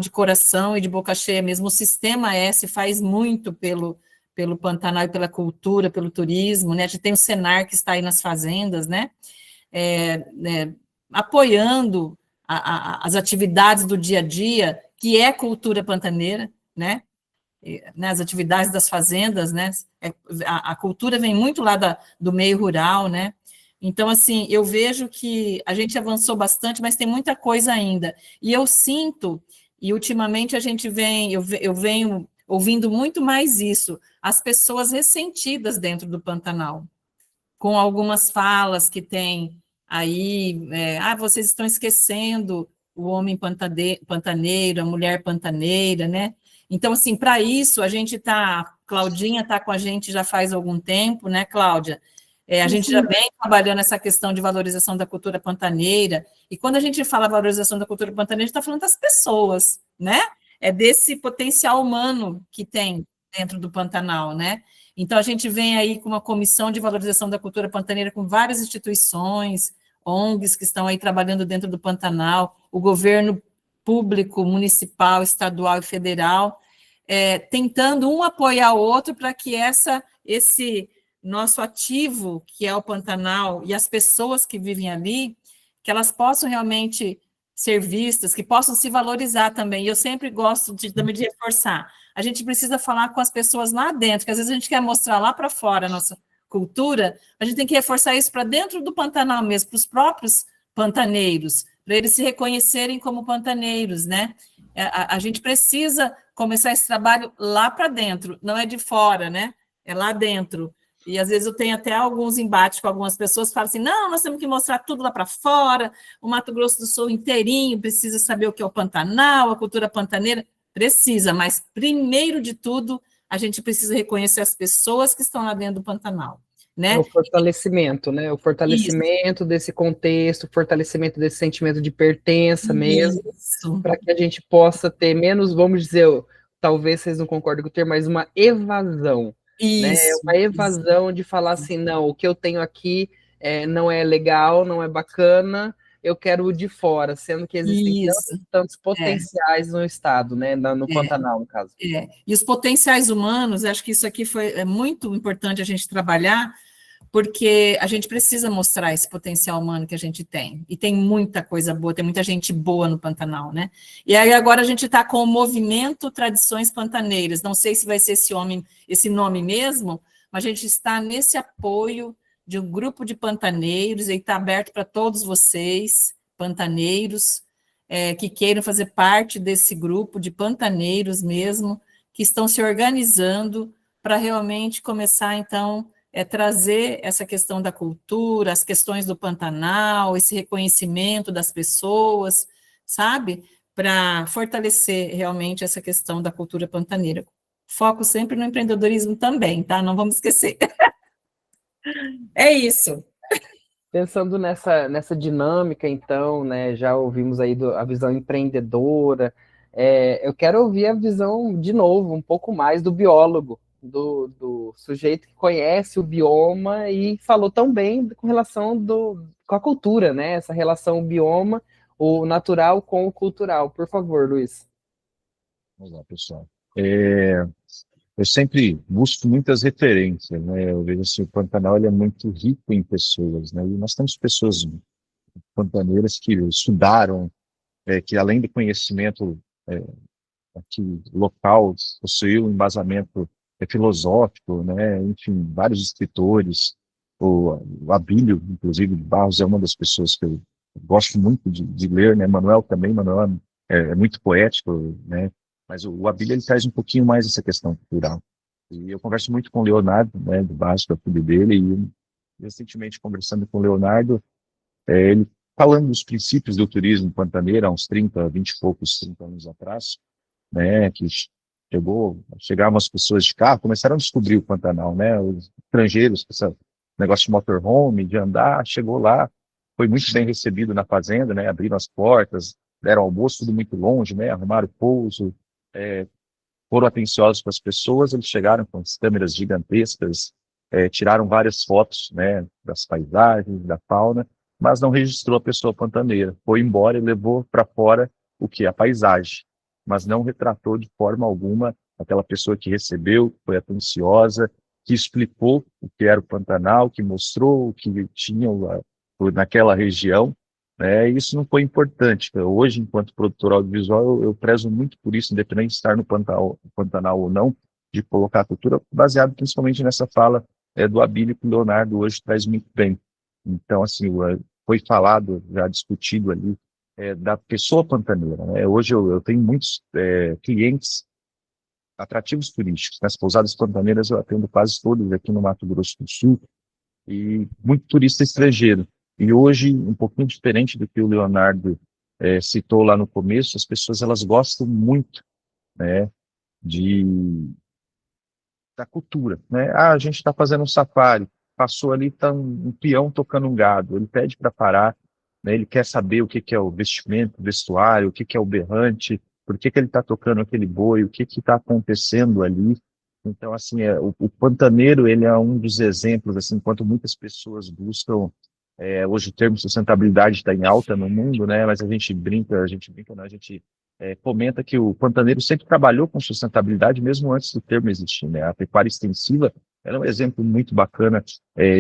de coração e de boca cheia mesmo, o Sistema S faz muito pelo Pantanal e pela cultura, pelo turismo, né? A gente tem o Senar que está aí nas fazendas, né? Apoiando as atividades do dia a dia, que é cultura pantaneira, né? As atividades das fazendas, né? A cultura vem muito lá do meio rural, né? Então, assim, eu vejo que a gente avançou bastante, mas tem muita coisa ainda. E eu sinto, e ultimamente eu venho ouvindo muito mais isso, as pessoas ressentidas dentro do Pantanal, com algumas falas que tem aí, vocês estão esquecendo o homem pantaneiro, a mulher pantaneira, né? Então, assim, para isso, Claudinha está com a gente já faz algum tempo, né, Cláudia? A gente já vem trabalhando essa questão de valorização da cultura pantaneira, e quando a gente fala valorização da cultura pantaneira, a gente está falando das pessoas, né? é desse potencial humano que tem dentro do Pantanal, né? Então, a gente vem aí com uma comissão de valorização da cultura pantaneira com várias instituições, ONGs que estão aí trabalhando dentro do Pantanal, o governo público, municipal, estadual e federal, tentando um apoiar o outro para que esse nosso ativo, que é o Pantanal, e as pessoas que vivem ali, que elas possam realmente ser vistas, que possam se valorizar também. E eu sempre gosto também de reforçar. A gente precisa falar com as pessoas lá dentro, que às vezes a gente quer mostrar lá para fora a nossa cultura, a gente tem que reforçar isso para dentro do Pantanal mesmo, para os próprios pantaneiros, para eles se reconhecerem como pantaneiros, né? A gente precisa começar esse trabalho lá para dentro, não é de fora, né? É lá dentro. E às vezes eu tenho até alguns embates com algumas pessoas que falam assim, não, nós temos que mostrar tudo lá para fora, o Mato Grosso do Sul inteirinho precisa saber o que é o Pantanal, a cultura pantaneira. Precisa, mas primeiro de tudo, a gente precisa reconhecer as pessoas que estão lá dentro do Pantanal, né? O fortalecimento, né? O fortalecimento desse contexto, o fortalecimento desse sentimento de pertença mesmo, para que a gente possa ter menos, vamos dizer, talvez vocês não concordem com o termo, mas uma evasão, né? Uma evasão de falar assim, não, o que eu tenho aqui não é legal, não é bacana, eu quero o de fora, sendo que existem tantos potenciais no estado, né? No Pantanal, no caso. E os potenciais humanos, acho que isso aqui é muito importante a gente trabalhar, porque a gente precisa mostrar esse potencial humano que a gente tem, e tem muita coisa boa, tem muita gente boa no Pantanal, né? E aí agora a gente está com o movimento Tradições Pantaneiras, não sei se vai ser esse nome mesmo, mas a gente está nesse apoio de um grupo de pantaneiros, e está aberto para todos vocês, pantaneiros, que queiram fazer parte desse grupo de pantaneiros mesmo, que estão se organizando para realmente começar, então, trazer essa questão da cultura, as questões do Pantanal, esse reconhecimento das pessoas, sabe? Para fortalecer realmente essa questão da cultura pantaneira. Foco sempre no empreendedorismo também, tá? Não vamos esquecer. É isso. Pensando nessa dinâmica, então, né, já ouvimos aí a visão empreendedora, eu quero ouvir a visão, de novo, um pouco mais do biólogo, do sujeito que conhece o bioma e falou tão bem com relação com a cultura, né, essa relação bioma, o natural com o cultural. Por favor, Luiz. Vamos lá, pessoal. Eu sempre busco muitas referências, né? Eu vejo assim, o Pantanal ele é muito rico em pessoas, né? E nós temos pessoas pantaneiras que estudaram, que além do conhecimento aqui local, possuíam um embasamento filosófico, né? Enfim, vários escritores, o Abílio, inclusive, de Barros, é uma das pessoas que eu gosto muito de ler, né? Manuel também, Manuel é muito poético, né? Mas o Abílio, ele traz um pouquinho mais essa questão cultural. E eu converso muito com o Leonardo, né, do Barros, que é o filho dele, e recentemente conversando com o Leonardo, ele falando dos princípios do turismo pantaneiro, há uns 30 e poucos, 30 anos atrás, né, que chegavam as pessoas de carro, começaram a descobrir o Pantanal, né, os estrangeiros, esse negócio de motorhome, de andar, chegou lá, foi muito bem recebido na fazenda, né, abriram as portas, deram almoço, tudo muito longe, né, arrumaram pouso, foram atenciosos para as pessoas, eles chegaram com as câmeras gigantescas, tiraram várias fotos, né, das paisagens, da fauna, mas não registrou a pessoa pantaneira, foi embora e levou para fora o que? A paisagem, mas não retratou de forma alguma aquela pessoa que recebeu, que foi atenciosa, que explicou o que era o Pantanal, que mostrou o que tinha naquela região, né? Isso não foi importante. Hoje, enquanto produtor audiovisual, eu prezo muito por isso, independente de estar no Pantanal ou não, de colocar a cultura, baseado principalmente nessa fala do Abílio, que o Leonardo hoje traz muito bem. Então, assim, foi falado, já discutido ali, da pessoa pantaneira, né? Hoje eu tenho muitos clientes atrativos turísticos. Nas pousadas pantaneiras eu atendo quase todas aqui no Mato Grosso do Sul, e muito turista estrangeiro. E hoje, um pouquinho diferente do que o Leonardo citou lá no começo, as pessoas elas gostam muito, né, da cultura, né? A gente está fazendo um safari, passou ali, está um peão tocando um gado, ele pede para parar, né, ele quer saber o que é o vestimento, o vestuário, o que é o berrante, por que ele está tocando aquele boi, o que está acontecendo ali. Então, assim, o pantaneiro, ele é um dos exemplos, assim, enquanto muitas pessoas buscam, hoje o termo sustentabilidade está em alta no mundo, né, mas a gente brinca, não, a gente comenta que o pantaneiro sempre trabalhou com sustentabilidade, mesmo antes do termo existir, né, a pecuária extensiva ela é um exemplo muito bacana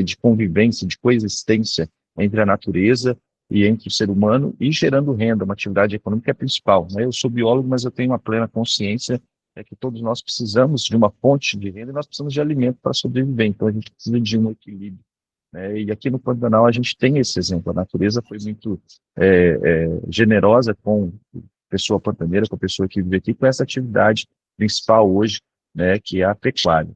de convivência, de coexistência entre a natureza e entre o ser humano e gerando renda, uma atividade econômica principal, né. Eu sou biólogo, mas eu tenho uma plena consciência que todos nós precisamos de uma fonte de renda e nós precisamos de alimento para sobreviver, então a gente precisa de um equilíbrio, né? E aqui no Pantanal a gente tem esse exemplo, a natureza foi muito generosa com a pessoa pantaneira, com a pessoa que vive aqui, com essa atividade principal hoje, né, que é a pecuária.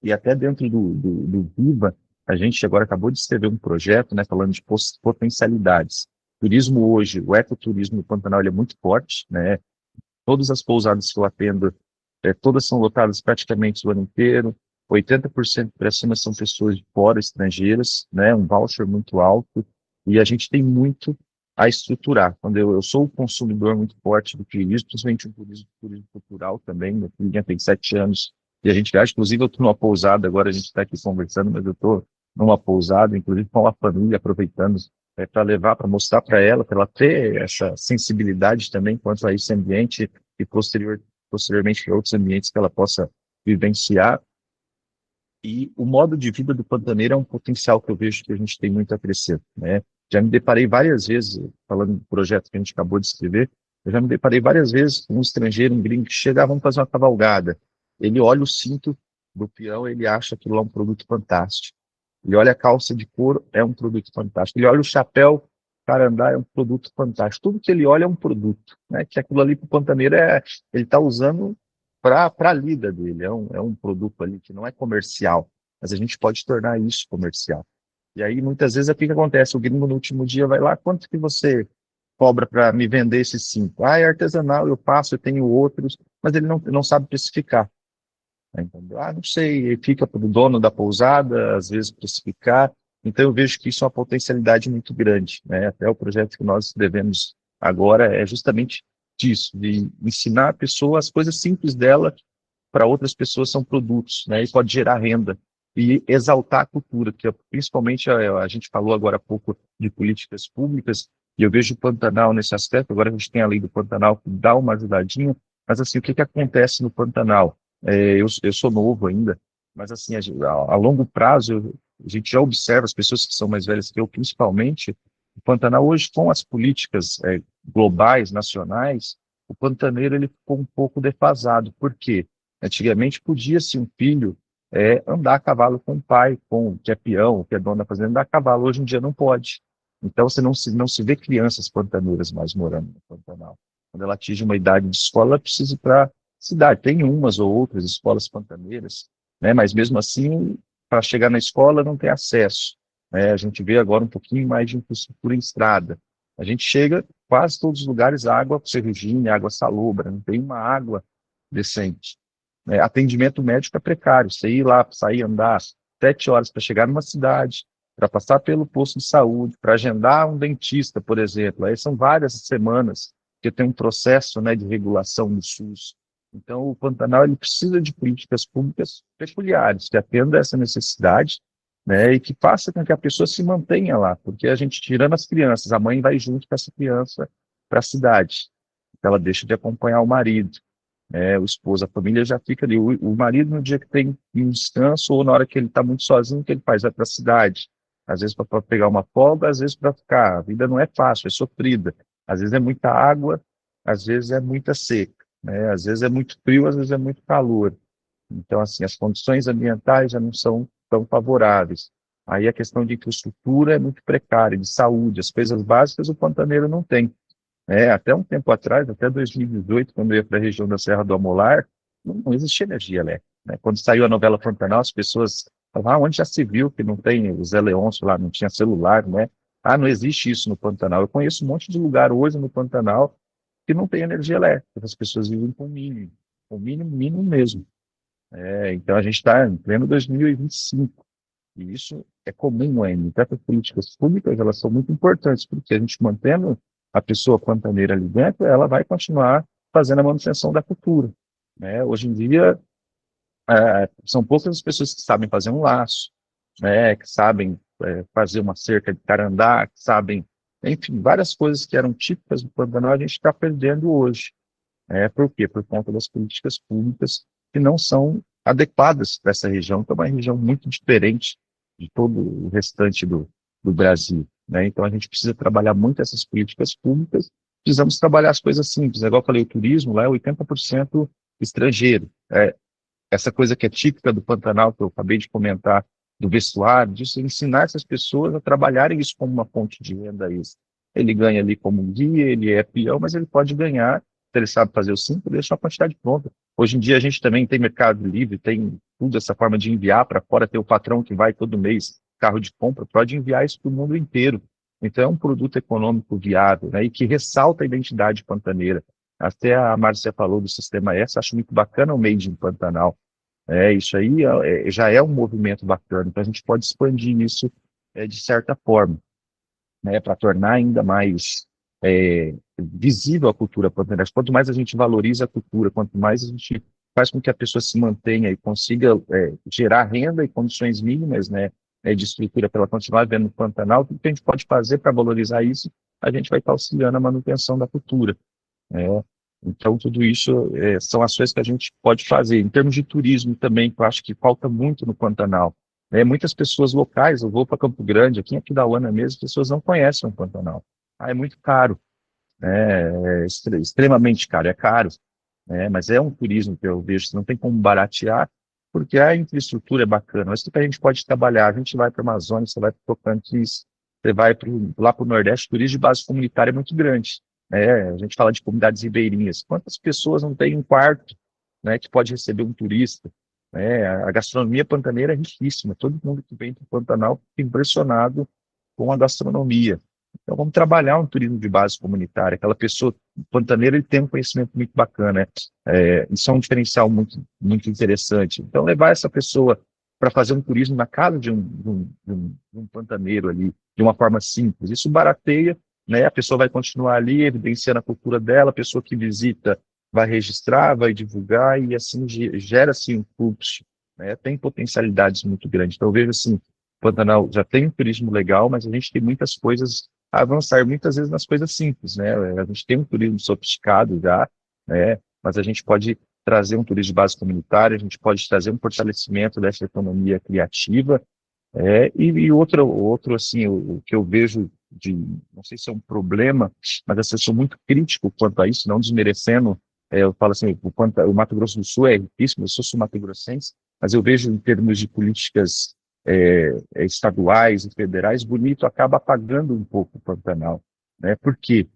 E até dentro do Viva, a gente agora acabou de escrever um projeto, né, falando de potencialidades. Turismo hoje, o ecoturismo no Pantanal ele é muito forte, né? Todas as pousadas que eu atendo, todas são lotadas praticamente o ano inteiro, 80% para cima são pessoas de fora, estrangeiras, né, um voucher muito alto, e a gente tem muito a estruturar. Quando eu sou um consumidor muito forte do turismo, principalmente o turismo cultural também, minha filhinha tem 7 anos, e a gente viaja, inclusive eu estou numa pousada, agora a gente está aqui conversando, mas eu estou numa pousada, inclusive com a família, aproveitando para levar, para mostrar para ela ter essa sensibilidade também quanto a esse ambiente e posteriormente para outros ambientes que ela possa vivenciar. E o modo de vida do pantaneiro é um potencial que eu vejo que a gente tem muito a crescer, né? Já me deparei várias vezes, falando do projeto que a gente acabou de escrever, eu já me deparei várias vezes com um estrangeiro, um gringo, que chega, vamos fazer uma cavalgada. Ele olha o cinto do peão, ele acha aquilo lá um produto fantástico. Ele olha a calça de couro, é um produto fantástico. Ele olha o chapéu, carandá, é um produto fantástico. Tudo que ele olha é um produto, né? Que aquilo ali para o pantaneiro ele está usando para a lida dele. É um produto ali que não é comercial, mas a gente pode tornar isso comercial. E aí, muitas vezes, o que acontece? O gringo, no último dia, vai lá, quanto que você cobra para me vender esse cinto? Ah, é artesanal, eu passo, eu tenho outros, mas ele não sabe precificar. Entendeu? Ah, não sei, fica para o dono da pousada, às vezes precificar. Então, eu vejo que isso é uma potencialidade muito grande, né? Até o projeto que nós devemos agora é justamente disso, de ensinar a pessoa as coisas simples dela, para outras pessoas são produtos, né? E pode gerar renda e exaltar a cultura, que principalmente a gente falou agora há pouco de políticas públicas, e eu vejo o Pantanal nesse aspecto. Agora a gente tem a lei do Pantanal que dá uma ajudadinha, mas assim, o que acontece no Pantanal? Eu sou novo ainda, mas assim, a longo prazo, a gente já observa as pessoas que são mais velhas que eu, principalmente, o Pantanal hoje, com as políticas globais, nacionais, o pantaneiro ele ficou um pouco defasado. Por quê? Antigamente podia-se um filho andar a cavalo com o pai, que é peão, que é dono da fazenda, andar a cavalo. Hoje em dia não pode. Então você não se vê crianças pantaneiras mais morando no Pantanal. Quando ela atinge uma idade de escola, ela precisa ir para cidade. Tem umas ou outras escolas pantaneiras, né? Mas mesmo assim, para chegar na escola não tem acesso, né? A gente vê agora um pouquinho mais de infraestrutura em estrada. A gente chega, quase todos os lugares, água ferrugem, água salobra, não tem uma água decente. Atendimento médico é precário, você ir lá, sair, andar 7 horas para chegar numa cidade, para passar pelo posto de saúde, para agendar um dentista, por exemplo. Aí são várias semanas que tem um processo, né, de regulação do SUS. Então, o Pantanal ele precisa de políticas públicas peculiares, que atendam essa necessidade, né, e que faça com que a pessoa se mantenha lá, porque a gente, tirando as crianças, a mãe vai junto com essa criança para a cidade, ela deixa de acompanhar o marido, o esposo, a família já fica ali. O marido, no dia que tem um descanso, ou na hora que ele está muito sozinho, o que ele faz? Vai para a cidade, às vezes para pegar uma folga, às vezes para ficar. A vida não é fácil, é sofrida. Às vezes é muita água, às vezes é muita seca, né? Às vezes é muito frio, às vezes é muito calor. Então, assim, as condições ambientais já não são tão favoráveis. Aí a questão de infraestrutura é muito precária, de saúde, as coisas básicas o pantaneiro não tem. Até um tempo atrás, até 2018, quando eu ia para a região da Serra do Amolar, não existia energia elétrica, né? Quando saiu a novela Pantanal, as pessoas falavam, onde já se viu que não tem o Zé Leôncio lá, não tinha celular, né? Ah, não existe isso no Pantanal. Eu conheço um monte de lugar hoje no Pantanal que não tem energia elétrica, as pessoas vivem com o mínimo mesmo. Então a gente está em pleno 2025, e isso é comum ainda. Então as políticas públicas, elas são muito importantes, porque a gente mantendo a pessoa pantaneira ali dentro, ela vai continuar fazendo a manutenção da cultura, né? Hoje em dia, são poucas as pessoas que sabem fazer um laço, né, que sabem fazer uma cerca de carandá, que sabem, enfim, várias coisas que eram típicas do Pantanal, a gente está perdendo hoje. Por quê? Por conta das políticas públicas que não são adequadas para essa região, que é uma região muito diferente de todo o restante do Brasil, né? Então, a gente precisa trabalhar muito essas políticas públicas, precisamos trabalhar as coisas simples, igual eu falei, o turismo lá é 80% estrangeiro, essa coisa que é típica do Pantanal, que eu acabei de comentar, do vestuário, disso, ensinar essas pessoas a trabalharem isso como uma fonte de renda extra. Ele ganha ali como um guia, ele é peão, mas ele pode ganhar, se ele sabe fazer o simples, deixa a quantidade pronta. Hoje em dia a gente também tem Mercado Livre, tem tudo essa forma de enviar para fora, tem o patrão que vai todo mês, carro de compra, pode enviar isso para o mundo inteiro. Então é um produto econômico viável, né, e que ressalta a identidade pantaneira. Até a Márcia falou do Sistema S, acho muito bacana o Made in Pantanal. Isso aí já é um movimento bacana, então a gente pode expandir isso de certa forma, né, para tornar ainda mais visível a cultura pantaneira. Quanto mais a gente valoriza a cultura, quanto mais a gente faz com que a pessoa se mantenha e consiga gerar renda e condições mínimas, né, de estrutura para ela continuar vendo no Pantanal, tudo que a gente pode fazer para valorizar isso, a gente vai estar auxiliando a manutenção da cultura. Então, tudo isso são ações que a gente pode fazer. Em termos de turismo também, que eu acho que falta muito no Pantanal. Muitas pessoas locais, eu vou para Campo Grande, aqui em Aquidauana mesmo, as pessoas não conhecem o Pantanal. É muito caro, extremamente caro, é caro, mas é um turismo que eu vejo que não tem como baratear, porque a infraestrutura é bacana. Mas o que a gente pode trabalhar? A gente vai para a Amazônia, você vai para o Tocantins, você vai lá para o Nordeste, o turismo de base comunitária é muito grande. A gente fala de comunidades ribeirinhas. Quantas pessoas não têm um quarto, né, que pode receber um turista? A gastronomia pantaneira é riquíssima. Todo mundo que vem para o Pantanal fica impressionado com a gastronomia. Então, vamos trabalhar um turismo de base comunitária. Aquela pessoa pantaneira, ele tem um conhecimento muito bacana. Isso é um diferencial muito, muito interessante. Então, levar essa pessoa para fazer um turismo na casa de um pantaneiro ali, de uma forma simples. Isso barateia, né? A pessoa vai continuar ali, evidenciando a cultura dela, a pessoa que visita vai registrar, vai divulgar, e assim gera-se um fluxo, né? Tem potencialidades muito grandes. Então, eu vejo assim, o Pantanal já tem um turismo legal, mas a gente tem muitas coisas a avançar, muitas vezes nas coisas simples, né? A gente tem um turismo sofisticado já, né? Mas a gente pode trazer um turismo de base comunitária, a gente pode trazer um fortalecimento dessa economia criativa, e outro assim, o que eu vejo não sei se é um problema, mas assim, eu sou muito crítico quanto a isso, não desmerecendo, eu falo assim, o Mato Grosso do Sul é riquíssimo, eu sou sul-mato-grossense, mas eu vejo em termos de políticas estaduais e federais, Bonito acaba apagando um pouco o Pantanal, né? Por quê?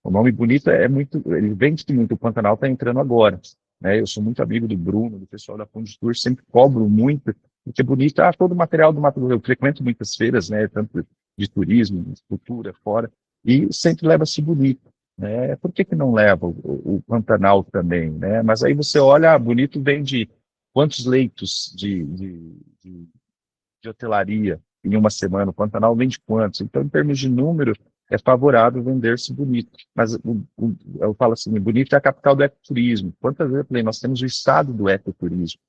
O nome Bonito ele vende muito, o Pantanal está entrando agora, né? Eu sou muito amigo do Bruno, do pessoal da Funditur, sempre cobro muito, porque Bonito, todo o material do Mato Grosso, eu frequento muitas feiras, né, tanto de turismo, de cultura, fora, e sempre leva-se Bonito, né? Por que não leva o Pantanal também, né? Mas aí você olha, Bonito vende quantos leitos de hotelaria em uma semana, o Pantanal vende quantos? Então, em termos de número, é favorável vender-se Bonito. Mas eu falo assim, Bonito é a capital do ecoturismo. Quantas vezes eu falei, nós temos o estado do ecoturismo.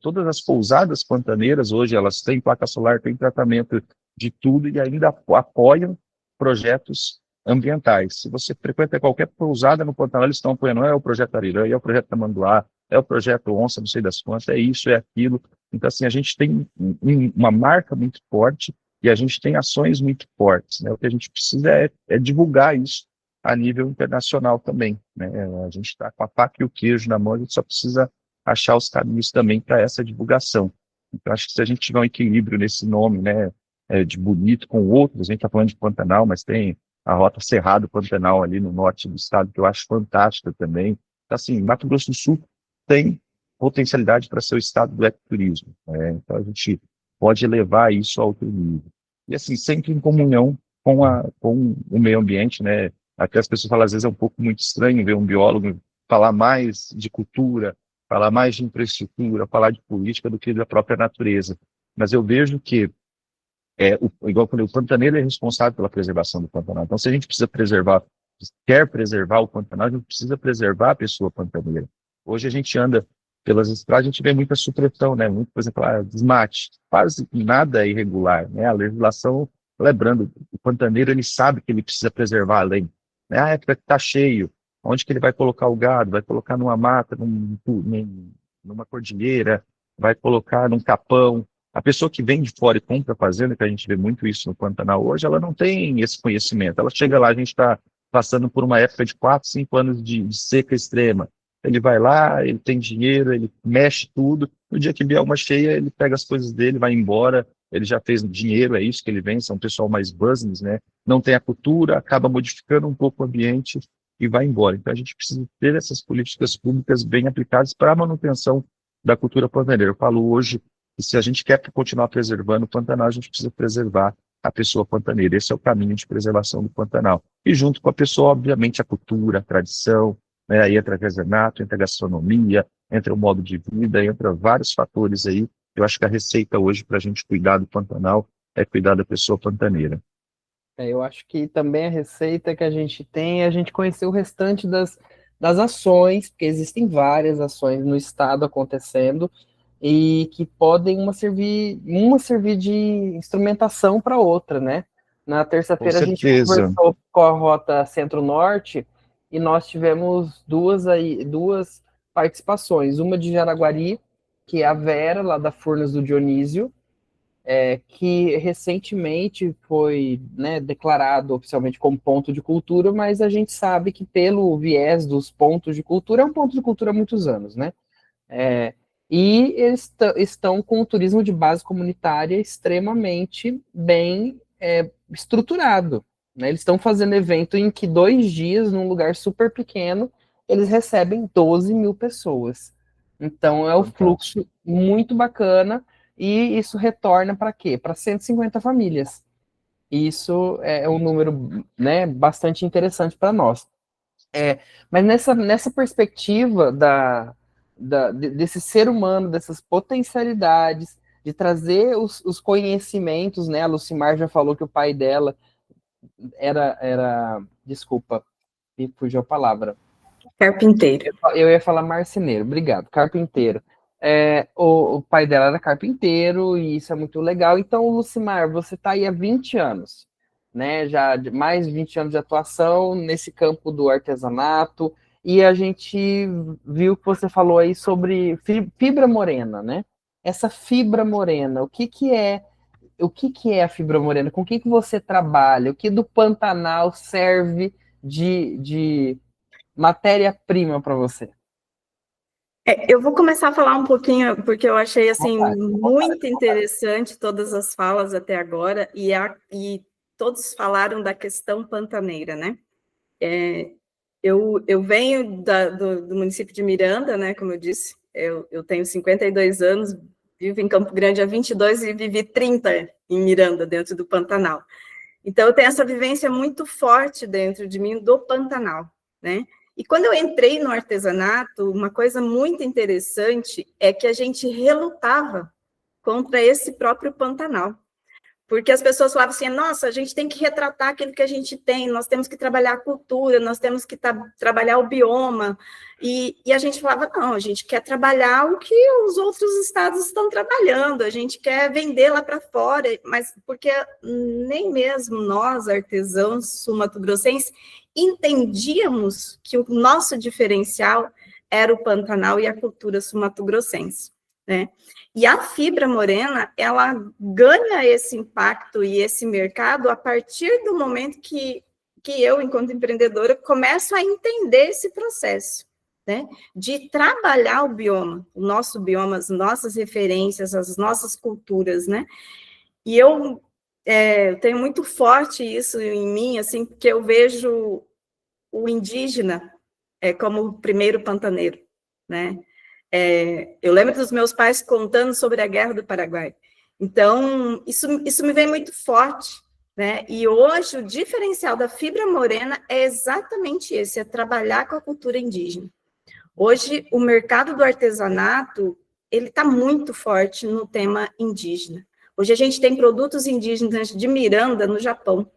Todas as pousadas pantaneiras hoje, elas têm placa solar, têm tratamento de tudo e ainda apoiam projetos ambientais. Se você frequenta qualquer pousada no Pantanal, eles estão apoiando, é o projeto Arirã, é o projeto Tamanduá, é o projeto Onça, não sei das quantas, é isso, é aquilo. Então, assim, a gente tem uma marca muito forte e a gente tem ações muito fortes, né? O que a gente precisa é divulgar isso a nível internacional também, né? A gente está com a faca e o queijo na mão, a gente só precisa achar os caminhos também para essa divulgação. Então, acho que se a gente tiver um equilíbrio nesse nome, né, de Bonito com outros, a gente está falando de Pantanal, mas tem a Rota Cerrado Pantanal ali no norte do estado, que eu acho fantástica também. Então, assim, Mato Grosso do Sul tem potencialidade para ser o estado do ecoturismo, né? Então, a gente pode levar isso a outro nível. E, assim, sempre em comunhão com o meio ambiente, né? Até as pessoas falam, às vezes é um pouco muito estranho ver um biólogo falar mais de cultura, falar mais de infraestrutura, falar de política do que da própria natureza. Mas eu vejo que, igual eu falei, o pantaneiro é responsável pela preservação do Pantanal. Então, se a gente precisa preservar quer preservar o Pantanal, a gente precisa preservar a pessoa pantaneira. Hoje a gente anda pelas estradas, a gente vê muita supressão, né? Muito, por exemplo, desmate. Quase nada é irregular, né? A legislação, lembrando, o pantaneiro, ele sabe que ele precisa preservar a lei. Né? A época que está cheio, onde que ele vai colocar o gado? Vai colocar numa mata, numa cordilheira, vai colocar num capão. A pessoa que vem de fora e compra a fazenda, que a gente vê muito isso no Pantanal hoje, ela não tem esse conhecimento. Ela chega lá, a gente está passando por uma época de 4, 5 anos de seca extrema. Ele vai lá, ele tem dinheiro, ele mexe tudo. No dia que vier uma cheia, ele pega as coisas dele, vai embora. Ele já fez dinheiro, é isso que ele vem. São um pessoal mais business, né? Não tem a cultura, acaba modificando um pouco o ambiente e vai embora. Então, a gente precisa ter essas políticas públicas bem aplicadas para a manutenção da cultura pantaneira. Eu falo hoje que se a gente quer continuar preservando o Pantanal, a gente precisa preservar a pessoa pantaneira. Esse é o caminho de preservação do Pantanal. E junto com a pessoa, obviamente, a cultura, a tradição, né? Aí entra artesanato, entra gastronomia, entra o modo de vida, entra vários fatores aí. Eu acho que a receita hoje para a gente cuidar do Pantanal é cuidar da pessoa pantaneira. Eu acho que também a receita que a gente tem é a gente conhecer o restante das ações, porque existem várias ações no estado acontecendo, e que podem uma servir de instrumentação para outra, né? Na terça-feira a gente conversou com a Rota Centro-Norte e nós tivemos duas participações, uma de Jaraguari, que é a Vera, lá da Furnas do Dionísio, que recentemente foi, né, declarado oficialmente como ponto de cultura, mas a gente sabe que pelo viés dos pontos de cultura, é um ponto de cultura há muitos anos, né? E eles estão com o turismo de base comunitária extremamente bem estruturado, né? Eles estão fazendo evento em que 2 dias, num lugar super pequeno, eles recebem 12 mil pessoas. Então, é um fluxo muito bacana, e isso retorna para quê? Para 150 famílias. Isso é um número, né, bastante interessante para nós. Mas nessa perspectiva desse ser humano, dessas potencialidades, de trazer os conhecimentos, né? A Lucimar já falou que o pai dela desculpa, me fugiu a palavra. Carpinteiro. Eu ia falar marceneiro, obrigado, carpinteiro. O pai dela era carpinteiro, e isso é muito legal. Então, Lucimar, você está aí há 20 anos, né? Já mais de 20 anos de atuação nesse campo do artesanato, e a gente viu que você falou aí sobre fibra morena, né? Essa fibra morena, o que é a fibra morena? Com o que você trabalha? O que do Pantanal serve de matéria-prima para você? Eu vou começar a falar um pouquinho, porque eu achei assim muito interessante todas as falas até agora, e todos falaram da questão pantaneira, né? Eu venho do município de Miranda, né? Como eu disse, eu tenho 52 anos, vivo em Campo Grande há 22 e vivi 30 em Miranda, dentro do Pantanal. Então, eu tenho essa vivência muito forte dentro de mim do Pantanal, né? E quando eu entrei no artesanato, uma coisa muito interessante é que a gente relutava contra esse próprio Pantanal. Porque as pessoas falavam assim, nossa, a gente tem que retratar aquilo que a gente tem, nós temos que trabalhar a cultura, nós temos que trabalhar o bioma. E a gente falava, não, a gente quer trabalhar o que os outros estados estão trabalhando, a gente quer vender lá para fora, mas porque nem mesmo nós, artesãos sul-mato-grossenses, entendíamos que o nosso diferencial era o Pantanal e a cultura sul-mato-grossense, né? E a fibra morena, ela ganha esse impacto e esse mercado a partir do momento que eu, enquanto empreendedora, começo a entender esse processo, né? De trabalhar o bioma, o nosso bioma, as nossas referências, as nossas culturas, né? E eu tenho muito forte isso em mim, assim, porque eu vejo o indígena como o primeiro pantaneiro, né? Eu lembro dos meus pais contando sobre a Guerra do Paraguai. Então, isso me vem muito forte, né? E hoje, o diferencial da fibra morena é exatamente esse, é trabalhar com a cultura indígena. Hoje, o mercado do artesanato, ele está muito forte no tema indígena. Hoje, a gente tem produtos indígenas de Miranda, no Japão.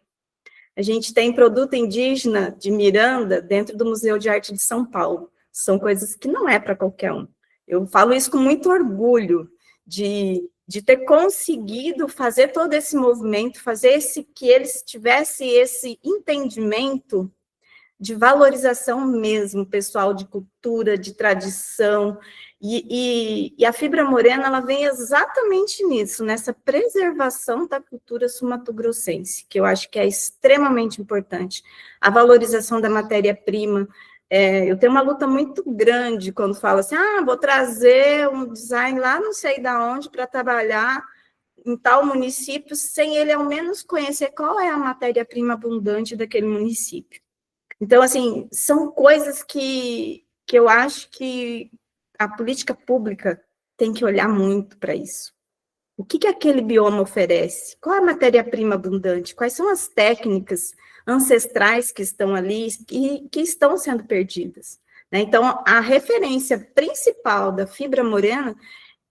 A gente tem produto indígena de Miranda dentro do Museu de Arte de São Paulo. São coisas que não é para qualquer um. Eu falo isso com muito orgulho, de ter conseguido fazer todo esse movimento, que eles tivessem esse entendimento de valorização mesmo, pessoal, de cultura, de tradição, e a Fibra Morena, ela vem exatamente nisso, nessa preservação da cultura sul-mato-grossense, que eu acho que é extremamente importante, a valorização da matéria-prima. Eu tenho uma luta muito grande quando falo assim, vou trazer um design lá não sei de onde para trabalhar em tal município, sem ele ao menos conhecer qual é a matéria-prima abundante daquele município. Então, assim, são coisas que eu acho que a política pública tem que olhar muito para isso. O que aquele bioma oferece? Qual é a matéria-prima abundante? Quais são as técnicas ancestrais que estão ali e que estão sendo perdidas? Né? Então, a referência principal da Fibra Morena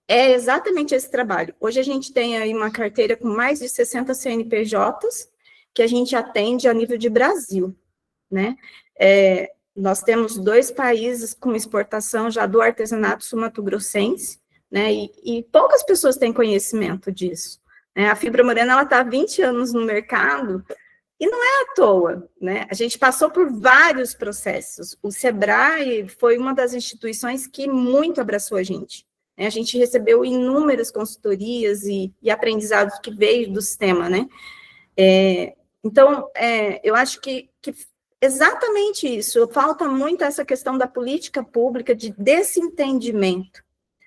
é exatamente esse trabalho. Hoje a gente tem aí uma carteira com mais de 60 CNPJs que a gente atende a nível de Brasil. Né? Nós temos 2 países com exportação já do artesanato sul-mato-grossense, né? E poucas pessoas têm conhecimento disso. Né? A Fibra Morena está há 20 anos no mercado, e não é à toa. Né? A gente passou por vários processos. O SEBRAE foi uma das instituições que muito abraçou a gente. Né? A gente recebeu inúmeras consultorias e aprendizados que veio do sistema. Né? Então, eu acho que exatamente isso, falta muito essa questão da política pública, desse entendimento,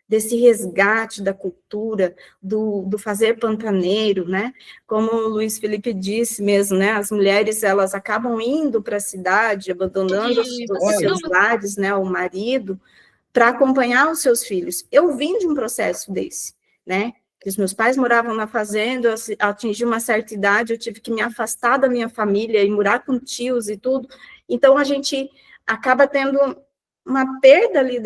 desse resgate da cultura, do fazer pantaneiro, né? Como o Luiz Felipe disse mesmo, né? As mulheres, elas acabam indo para a cidade, abandonando os seus lares, né? O marido, para acompanhar os seus filhos. Eu vim de um processo desse, né? Que os meus pais moravam na fazenda, eu atingi uma certa idade, eu tive que me afastar da minha família e morar com tios e tudo. Então, a gente acaba tendo uma perda ali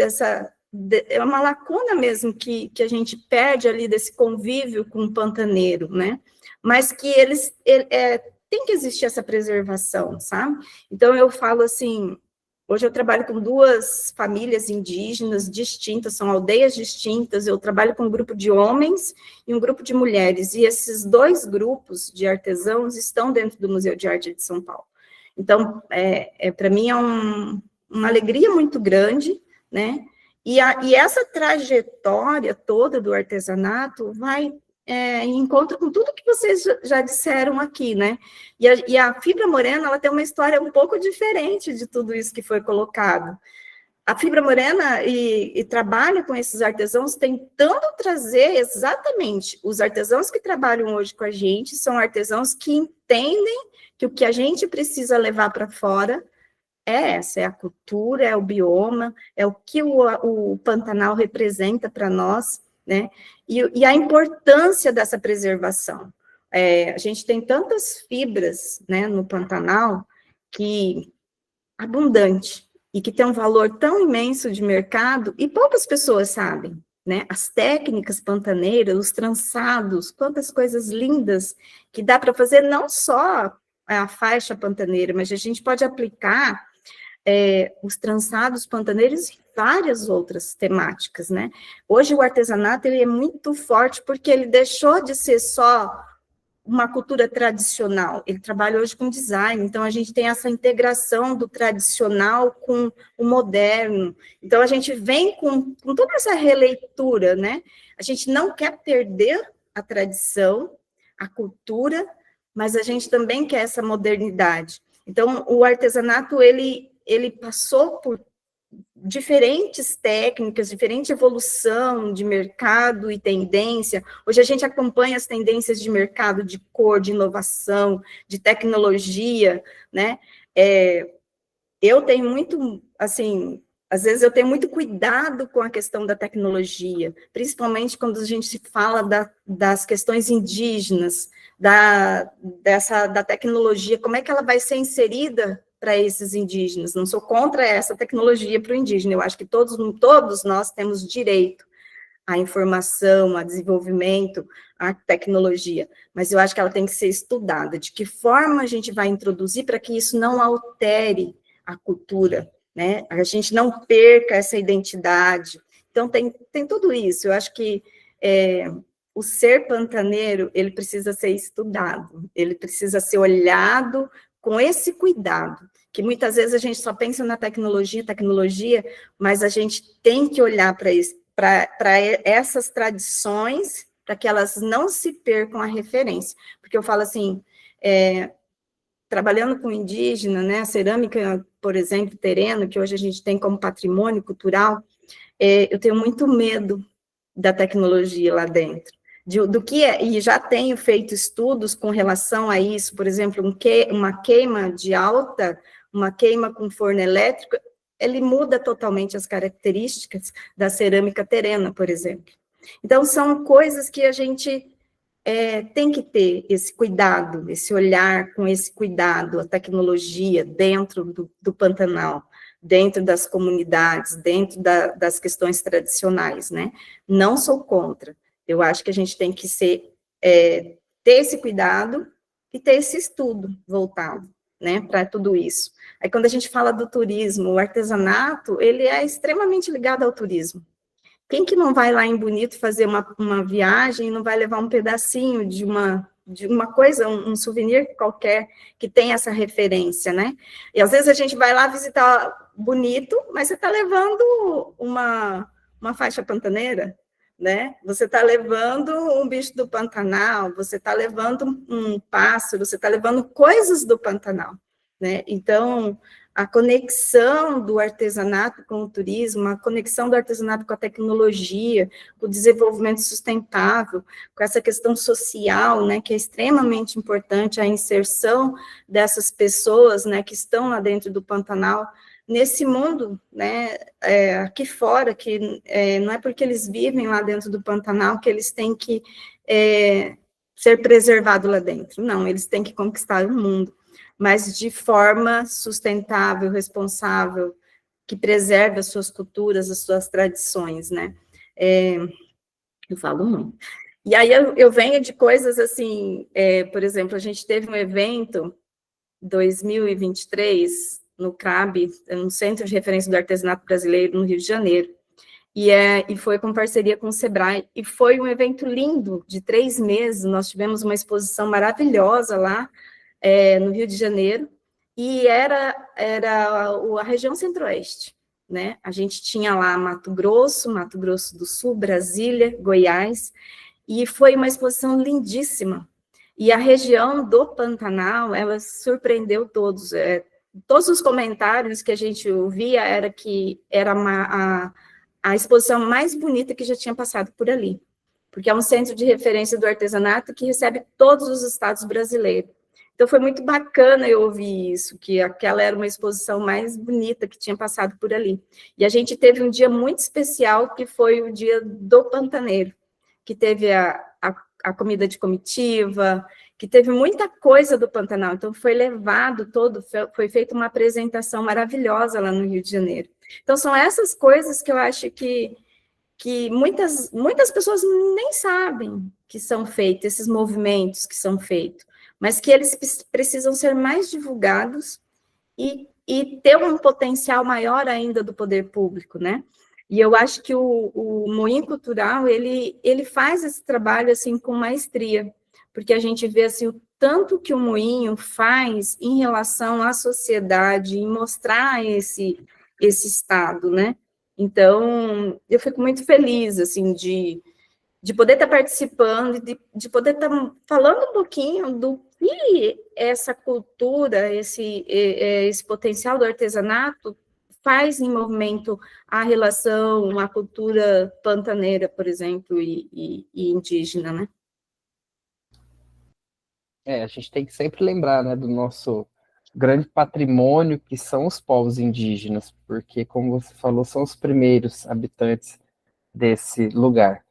é uma lacuna mesmo que a gente perde ali desse convívio com o pantaneiro, né? Mas que tem que existir essa preservação, sabe? Então, eu falo assim, hoje eu trabalho com 2 famílias indígenas distintas, são aldeias distintas, eu trabalho com um grupo de homens e um grupo de mulheres, e esses 2 grupos de artesãos estão dentro do Museu de Arte de São Paulo. Então, para mim é uma alegria muito grande, né? E essa trajetória toda do artesanato vai em encontro com tudo que vocês já disseram aqui, né? E a Fibra Morena, ela tem uma história um pouco diferente de tudo isso que foi colocado. A Fibra Morena e trabalha com esses artesãos tentando trazer exatamente os artesãos que trabalham hoje com a gente, são artesãos que entendem que o que a gente precisa levar para fora é a cultura, é o bioma, é o que o Pantanal representa para nós, né? E a importância dessa preservação. A gente tem tantas fibras, né, no Pantanal, abundante, e que tem um valor tão imenso de mercado, e poucas pessoas sabem, né? As técnicas pantaneiras, os trançados, quantas coisas lindas que dá para fazer, não só a faixa pantaneira, mas a gente pode aplicar os trançados pantaneiros e várias outras temáticas, né? Hoje o artesanato ele é muito forte porque ele deixou de ser só uma cultura tradicional, ele trabalha hoje com design, então a gente tem essa integração do tradicional com o moderno, então a gente vem com toda essa releitura, né? A gente não quer perder a tradição, a cultura, mas a gente também quer essa modernidade. Então, o artesanato, ele passou por diferentes técnicas, diferente evolução de mercado e tendência. Hoje a gente acompanha as tendências de mercado, de cor, de inovação, de tecnologia, né? Eu tenho muito, assim, às vezes eu tenho muito cuidado com a questão da tecnologia, principalmente quando a gente fala das questões indígenas, da tecnologia, como é que ela vai ser inserida para esses indígenas. Não sou contra essa tecnologia para o indígena, eu acho que todos nós temos direito, a informação, a desenvolvimento, a tecnologia, mas eu acho que ela tem que ser estudada, de que forma a gente vai introduzir para que isso não altere a cultura, né? A gente não perca essa identidade. Então, tem tudo isso. Eu acho que o ser pantaneiro, ele precisa ser estudado, ele precisa ser olhado com esse cuidado, que muitas vezes a gente só pensa na tecnologia, mas a gente tem que olhar para isso, para essas tradições, para que elas não se percam a referência. Porque eu falo assim, trabalhando com indígena, né, a cerâmica, por exemplo, terreno, que hoje a gente tem como patrimônio cultural, eu tenho muito medo da tecnologia lá dentro. Do que e já tenho feito estudos com relação a isso, por exemplo, uma queima de alta, uma queima com forno elétrico, ele muda totalmente as características da cerâmica terrena, por exemplo. Então, são coisas que a gente tem que ter esse cuidado, esse olhar com esse cuidado, a tecnologia dentro do Pantanal, dentro das comunidades, dentro das questões tradicionais, né? Não sou contra. Eu acho que a gente tem que ter esse cuidado e ter esse estudo voltado, né, para tudo isso. Aí, quando a gente fala do turismo, o artesanato, ele é extremamente ligado ao turismo. Quem que não vai lá em Bonito fazer uma viagem e não vai levar um pedacinho de uma coisa, um souvenir qualquer que tem essa referência, né? E às vezes a gente vai lá visitar Bonito, mas você está levando uma faixa pantaneira, né? Você está levando um bicho do Pantanal, você está levando um pássaro, você está levando coisas do Pantanal, né? Então, a conexão do artesanato com o turismo, a conexão do artesanato com a tecnologia, com o desenvolvimento sustentável, com essa questão social, né, que é extremamente importante, a inserção dessas pessoas, né, que estão lá dentro do Pantanal, nesse mundo, né, aqui fora, que não é porque eles vivem lá dentro do Pantanal que eles têm que ser preservados lá dentro, não, eles têm que conquistar o mundo, mas de forma sustentável, responsável, que preserve as suas culturas, as suas tradições, né? Eu falo muito. E aí eu venho de coisas assim, por exemplo, a gente teve um evento, 2023, no CRAB, no Centro de Referência do Artesanato Brasileiro, no Rio de Janeiro, e foi com parceria com o Sebrae, e foi um evento lindo, de 3 meses, nós tivemos uma exposição maravilhosa lá, no Rio de Janeiro, e era a região centro-oeste, né? A gente tinha lá Mato Grosso do Sul, Brasília, Goiás, e foi uma exposição lindíssima. E a região do Pantanal, ela surpreendeu todos. Todos os comentários que a gente ouvia era que era a exposição mais bonita que já tinha passado por ali, porque é um centro de referência do artesanato que recebe todos os estados brasileiros. Então, foi muito bacana eu ouvir isso, que aquela era uma exposição mais bonita que tinha passado por ali. E a gente teve um dia muito especial, que foi o dia do Pantaneiro, que teve a comida de comitiva, que teve muita coisa do Pantanal. Então, foi levado foi feita uma apresentação maravilhosa lá no Rio de Janeiro. Então, são essas coisas que eu acho que muitas pessoas nem sabem que são feitos, esses movimentos que são feitos, mas que eles precisam ser mais divulgados e ter um potencial maior ainda do poder público, né? E eu acho que o Moinho Cultural, ele faz esse trabalho, assim, com maestria, porque a gente vê, assim, o tanto que o Moinho faz em relação à sociedade, em mostrar esse estado, né? Então, eu fico muito feliz, assim, de poder estar participando, de poder estar falando um pouquinho do que essa cultura, esse potencial do artesanato faz em movimento a relação, a cultura pantaneira, por exemplo, e indígena, né? A gente tem que sempre lembrar, né, do nosso grande patrimônio, que são os povos indígenas, porque, como você falou, são os primeiros habitantes desse lugar.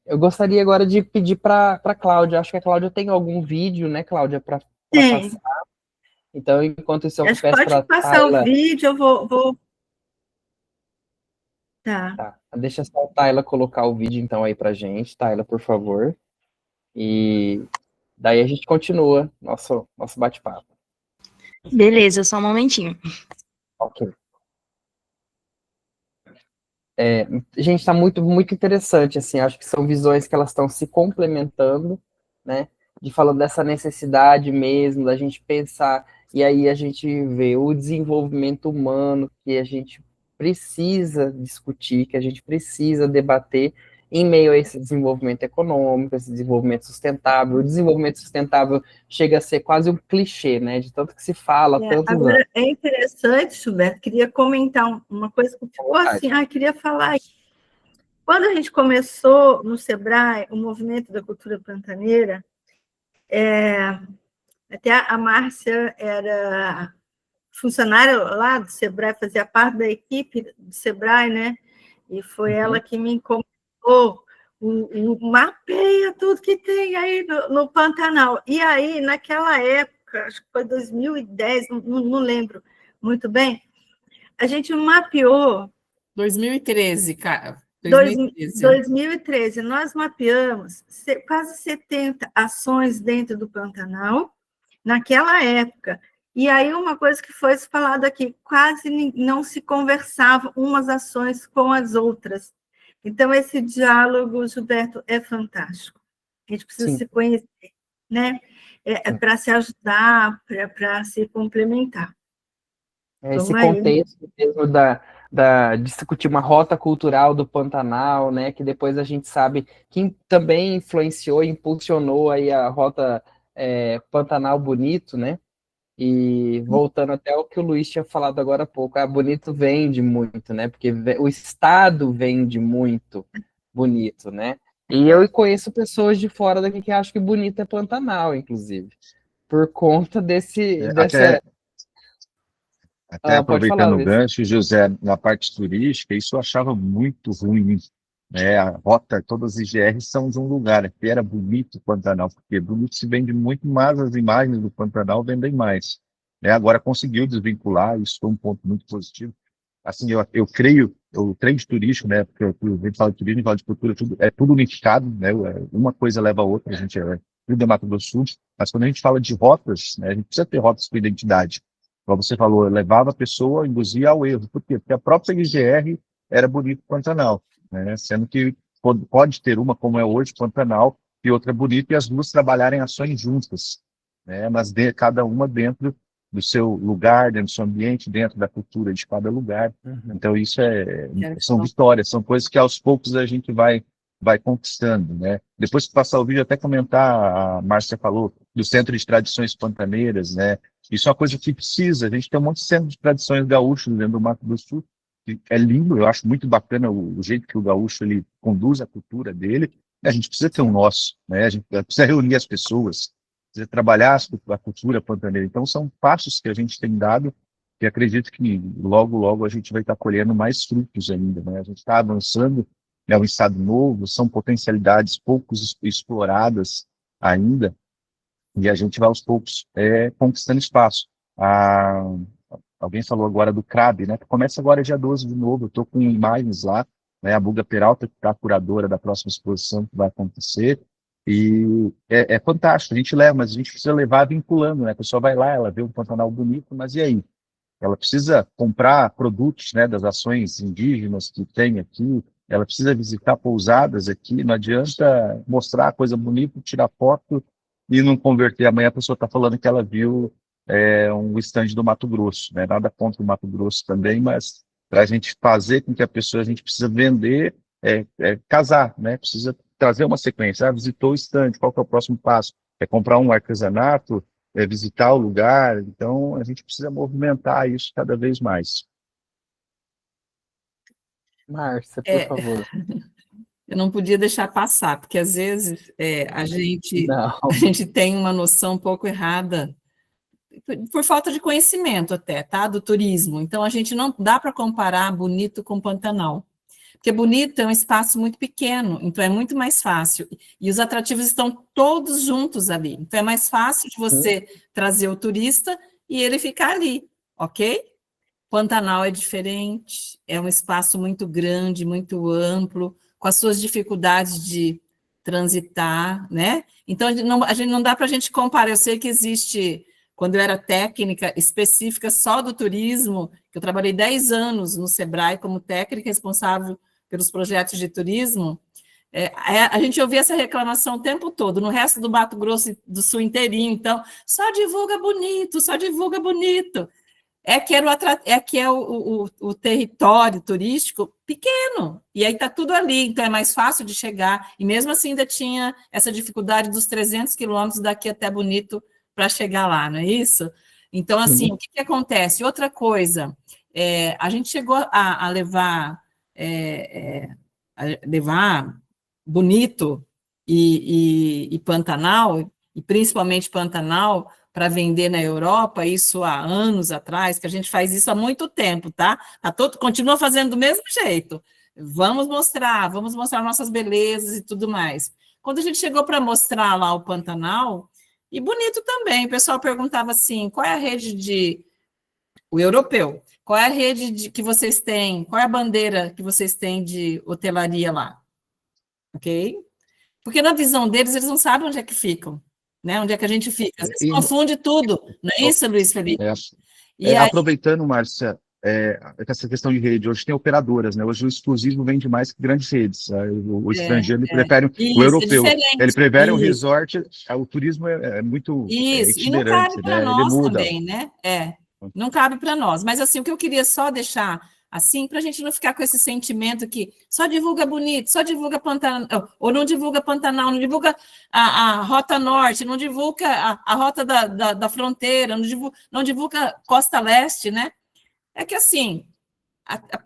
Eu gostaria agora de pedir para a Cláudia, acho que a Cláudia tem algum vídeo, né, Cláudia, para passar. Então, enquanto isso, eu peço para pode passar o vídeo, eu vou... Tá. Tá, deixa só a Tayla colocar o vídeo então aí pra gente, Tayla, por favor. E daí a gente continua nosso bate-papo. Beleza, só um momentinho. Ok. Gente, está muito, muito interessante, assim, acho que são visões que elas estão se complementando, né, de falando dessa necessidade mesmo, da gente pensar, e aí a gente vê o desenvolvimento humano que a gente precisa discutir, que a gente precisa debater em meio a esse desenvolvimento econômico, esse desenvolvimento sustentável. O desenvolvimento sustentável chega a ser quase um clichê, né, de tanto que se fala há tantos anos. Agora, é interessante, Gilberto, queria comentar uma coisa que ficou assim, queria falar. Quando a gente começou no SEBRAE, o movimento da cultura pantaneira, até a Márcia era funcionária lá do SEBRAE, fazia parte da equipe do SEBRAE, né? E foi ela que me encomendou mapeia tudo que tem aí no Pantanal. E aí, naquela época, acho que foi 2010, não lembro muito bem, a gente mapeou... 2013, cara. 2013. 2013, nós mapeamos quase 70 ações dentro do Pantanal, naquela época. E aí, uma coisa que foi falada aqui, quase não se conversava umas ações com as outras. Então, esse diálogo, Gilberto, é fantástico. A gente precisa se conhecer, né? Para se ajudar, para se complementar. Esse contexto mesmo de discutir uma rota cultural do Pantanal, né, que depois a gente sabe que também influenciou e impulsionou aí a rota Pantanal Bonito, né, e voltando até o que o Luiz tinha falado agora há pouco, Bonito vende muito, né, porque o estado vende muito Bonito, né, e eu conheço pessoas de fora daqui que acham que Bonito é Pantanal, inclusive, por conta dessa... Até pode falar, aproveitando o Luiz. gancho, José, na parte turística, isso eu achava muito ruim, né? A rota, todas as IGRs são de um lugar, aqui era Bonito o Pantanal, porque Bonito se vende muito mais, as imagens do Pantanal vendem mais, né? Agora conseguiu desvincular, isso foi um ponto muito positivo. Assim, eu creio, o trade turístico, né? Porque a gente fala de turismo, fala de cultura, é tudo unificado, né? Uma coisa leva a outra, a gente tudo é Mato Grosso do Sul, mas quando a gente fala de rotas, né? A gente precisa ter rotas com identidade. Como você falou, levava a pessoa, induzia ao erro. Por quê? Porque a própria IGR era Bonito Pantanal, né? Sendo que pode ter uma, como é hoje, Pantanal, e outra Bonito, e as duas trabalharem ações juntas, né? Mas cada uma dentro do seu lugar, dentro do seu ambiente, dentro da cultura de cada lugar. Então, isso são vitórias, são coisas que aos poucos a gente vai conquistando, né? Depois que passar o vídeo, até comentar, a Márcia falou do Centro de Tradições Pantaneiras, né? Isso é uma coisa que precisa, a gente tem um monte de centro de tradições gaúchos dentro do Mato Grosso do Sul, que é lindo, eu acho muito bacana o jeito que o gaúcho ele conduz a cultura dele, a gente precisa ter um nosso, né? A gente precisa reunir as pessoas, precisa trabalhar a cultura pantaneira. Então, são passos que a gente tem dado, que acredito que logo, logo a gente vai estar colhendo mais frutos ainda, né? A gente está avançando, é um estado novo, são potencialidades poucos exploradas ainda, e a gente vai aos poucos conquistando espaço. Alguém falou agora do CRAB, né? Começa agora dia 12 de novo, eu estou com imagens lá, né? A Buga Peralta, que está a curadora da próxima exposição que vai acontecer, e é fantástico, a gente leva, mas a gente precisa levar vinculando, né? A pessoa vai lá, ela vê um Pantanal bonito, mas e aí? Ela precisa comprar produtos, né, das ações indígenas que tem aqui, ela precisa visitar pousadas aqui, não adianta mostrar coisa bonita, tirar foto e não converter. Amanhã a pessoa está falando que ela viu um estande do Mato Grosso, né? Nada contra o Mato Grosso também, mas para a gente fazer com que a gente precisa vender, casar, né? Precisa trazer uma sequência. Visitou o estande, qual que é o próximo passo? É comprar um artesanato, visitar o lugar, então a gente precisa movimentar isso cada vez mais. Márcia, por favor. Eu não podia deixar passar, porque às vezes a gente tem uma noção um pouco errada, por falta de conhecimento até, tá? Do turismo. Então, a gente não dá para comparar Bonito com Pantanal. Porque Bonito é um espaço muito pequeno, então é muito mais fácil. E os atrativos estão todos juntos ali. Então, é mais fácil de você trazer o turista e ele ficar ali, ok? Pantanal é diferente, é um espaço muito grande, muito amplo, com as suas dificuldades de transitar, né? Então, a gente não dá para a gente comparar. Eu sei que existe, quando eu era técnica específica só do turismo, que eu trabalhei 10 anos no Sebrae como técnica responsável pelos projetos de turismo, a gente ouvia essa reclamação o tempo todo, no resto do Mato Grosso do Sul inteirinho, então, só divulga bonito, só divulga bonito. O território turístico pequeno, e aí está tudo ali, então é mais fácil de chegar, e mesmo assim ainda tinha essa dificuldade dos 300 quilômetros daqui até Bonito para chegar lá, não é isso? Então, assim, o que acontece? Outra coisa, a gente chegou a levar Bonito e Pantanal, e principalmente Pantanal, para vender na Europa, isso há anos atrás, que a gente faz isso há muito tempo, tá? Continua fazendo do mesmo jeito. Vamos mostrar nossas belezas e tudo mais. Quando a gente chegou para mostrar lá o Pantanal, e Bonito também, o pessoal perguntava assim, qual é a rede o europeu, qual é a rede que vocês têm, qual é a bandeira que vocês têm de hotelaria lá? Ok? Porque na visão deles, eles não sabem onde é que ficam, né? Onde é que a gente fica. Às vezes confunde tudo, não é isso, Luiz Felipe? Aí... Aproveitando, Márcia, essa questão de rede, hoje tem operadoras, né? Hoje o exclusivo vende mais que grandes redes. O estrangeiro ele prefere o europeu. Ele prefere o resort, o turismo é muito itinerante, e não cabe para nós também, né? Não cabe para nós. Mas assim, o que eu queria só deixar assim, para a gente não ficar com esse sentimento que só divulga Bonito, só divulga Pantanal, ou não divulga Pantanal, não divulga a Rota Norte, não divulga a Rota da Fronteira, não divulga Costa Leste, né? É que assim,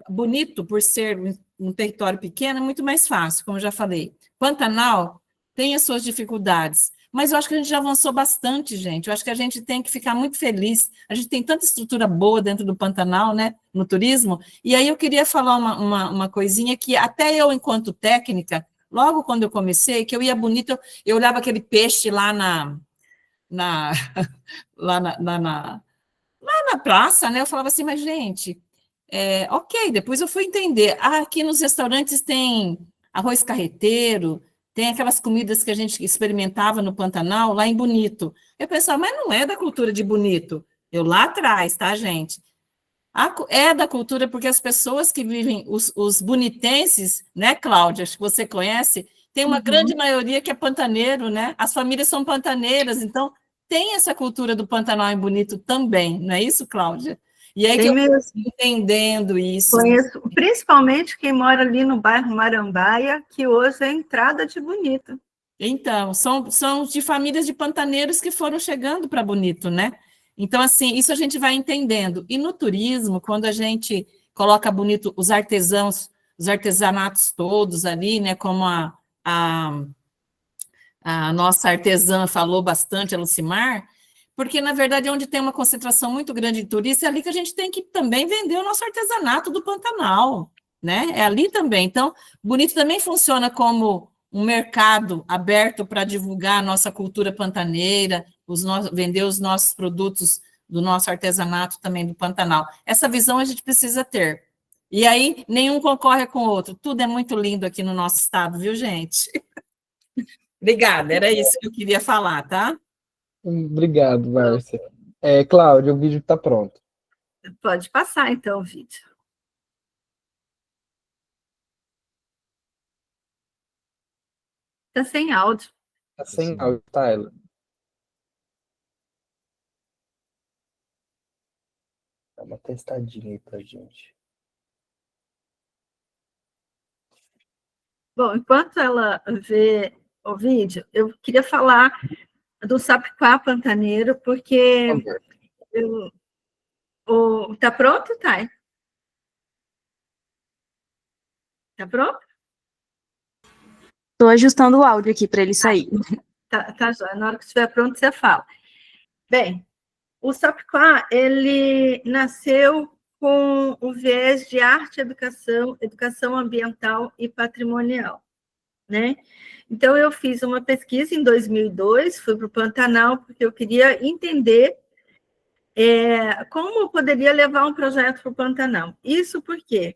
Bonito, por ser um território pequeno, é muito mais fácil, como eu já falei. Pantanal tem as suas dificuldades, mas eu acho que a gente já avançou bastante, gente. Eu acho que a gente tem que ficar muito feliz. A gente tem tanta estrutura boa dentro do Pantanal, né, no turismo. E aí eu queria falar uma coisinha que até eu, enquanto técnica, logo quando eu comecei, que eu ia Bonito, eu olhava aquele peixe lá na praça, né? Eu falava assim, mas gente, ok, depois eu fui entender. Aqui nos restaurantes tem arroz carreteiro, tem aquelas comidas que a gente experimentava no Pantanal, lá em Bonito. Eu pensava, mas não é da cultura de Bonito. Eu lá atrás, tá, gente? É da cultura porque as pessoas que vivem, os bonitenses, né, Cláudia, acho que você conhece, tem uma grande maioria que é pantaneiro, né? As famílias são pantaneiras, então tem essa cultura do Pantanal em Bonito também, não é isso, Cláudia? E aí tem que eu mesmo. Entendendo isso. Conheço, principalmente quem mora ali no bairro Marambaia, que hoje é a entrada de Bonito. Então, são de famílias de pantaneiros que foram chegando para Bonito, né? Então, assim, isso a gente vai entendendo. E no turismo, quando a gente coloca Bonito, os artesanatos todos ali, né? Como a nossa artesã falou bastante, a Lucimar, porque, na verdade, é onde tem uma concentração muito grande de turistas, é ali que a gente tem que também vender o nosso artesanato do Pantanal, né? É ali também. Então, Bonito também funciona como um mercado aberto para divulgar a nossa cultura pantaneira, vender os nossos produtos do nosso artesanato também do Pantanal. Essa visão a gente precisa ter. E aí, nenhum concorre com o outro. Tudo é muito lindo aqui no nosso estado, viu, gente? Obrigada, era isso que eu queria falar, tá? Obrigado, Márcia. Cláudia, o vídeo está pronto. Pode passar, então, o vídeo. Está sem áudio. Está sem áudio, tá, ela? Dá uma testadinha aí pra gente. Bom, enquanto ela vê o vídeo, eu queria falar do Sapiquá Pantaneiro, porque tá pronto, Thay? Tá pronto? Estou ajustando o áudio aqui para ele sair. Tá jóia. Na hora que estiver pronto, você fala. Bem, o Sapiquá, ele nasceu com o viés de arte e educação, educação ambiental e patrimonial, né? Então, eu fiz uma pesquisa em 2002, fui para o Pantanal, porque eu queria entender Como eu poderia levar um projeto para o Pantanal? Isso porque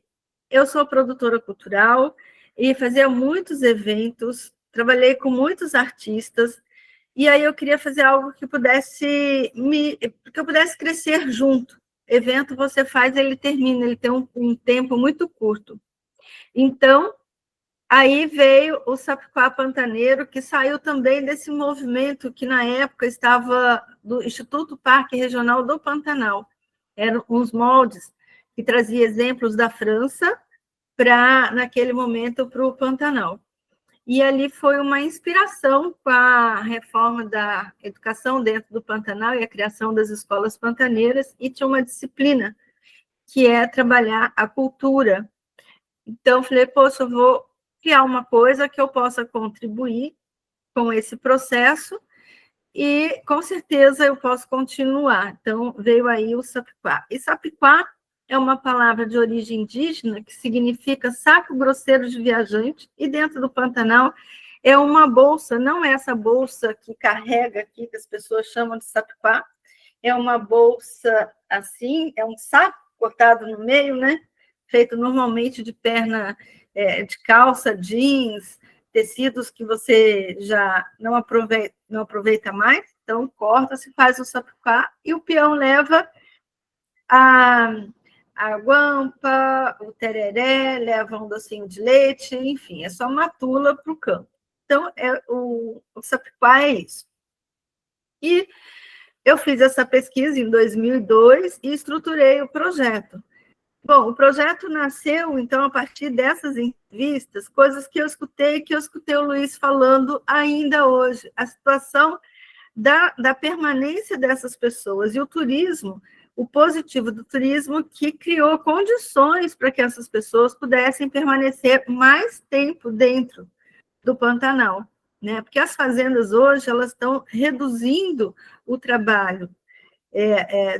eu sou produtora cultural e fazia muitos eventos, trabalhei com muitos artistas, e aí eu queria fazer algo que eu pudesse crescer junto. Evento você faz, ele termina, ele tem um tempo muito curto. Então, aí veio o Sapucaí Pantaneiro, que saiu também desse movimento que, na época, estava do Instituto Parque Regional do Pantanal. Eram uns moldes que traziam exemplos da França naquele momento, para o Pantanal. E ali foi uma inspiração com a reforma da educação dentro do Pantanal e a criação das escolas pantaneiras, e tinha uma disciplina que é trabalhar a cultura. Então, falei, poxa, eu vou criar uma coisa que eu possa contribuir com esse processo e, com certeza, eu posso continuar. Então, veio aí o Sapiquá. E Sapiquá é uma palavra de origem indígena que significa saco grosseiro de viajante, e dentro do Pantanal é uma bolsa, não é essa bolsa que carrega aqui, que as pessoas chamam de Sapiquá, é uma bolsa assim, é um saco cortado no meio, né? Feito normalmente de perna de calça, jeans, tecidos que você já não aproveita mais, então corta, se faz o sapucá, e o peão leva a guampa, o tereré, leva um docinho de leite, enfim, é só uma tula para o campo. Então, o sapucá é isso. E eu fiz essa pesquisa em 2002 e estruturei o projeto. Bom, o projeto nasceu, então, a partir dessas entrevistas, coisas que eu escutei o Luiz falando ainda hoje, a situação da permanência dessas pessoas, e o turismo, o positivo do turismo, que criou condições para que essas pessoas pudessem permanecer mais tempo dentro do Pantanal, né? Porque as fazendas hoje, elas estão reduzindo o trabalho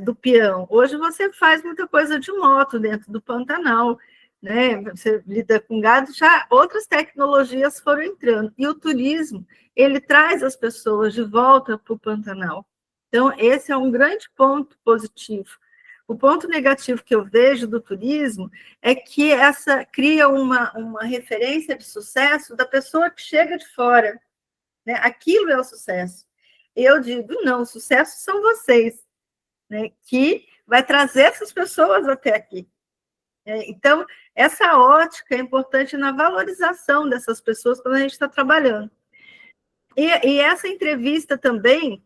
do peão. Hoje você faz muita coisa de moto dentro do Pantanal, né? Você lida com gado, já outras tecnologias foram entrando. E o turismo, ele traz as pessoas de volta para o Pantanal. Então, esse é um grande ponto positivo. O ponto negativo que eu vejo do turismo é que essa cria uma referência de sucesso da pessoa que chega de fora, né? Aquilo é o sucesso. Eu digo, não, o sucesso são vocês, né, que vai trazer essas pessoas até aqui. Então, essa ótica é importante na valorização dessas pessoas quando a gente está trabalhando. E essa entrevista também,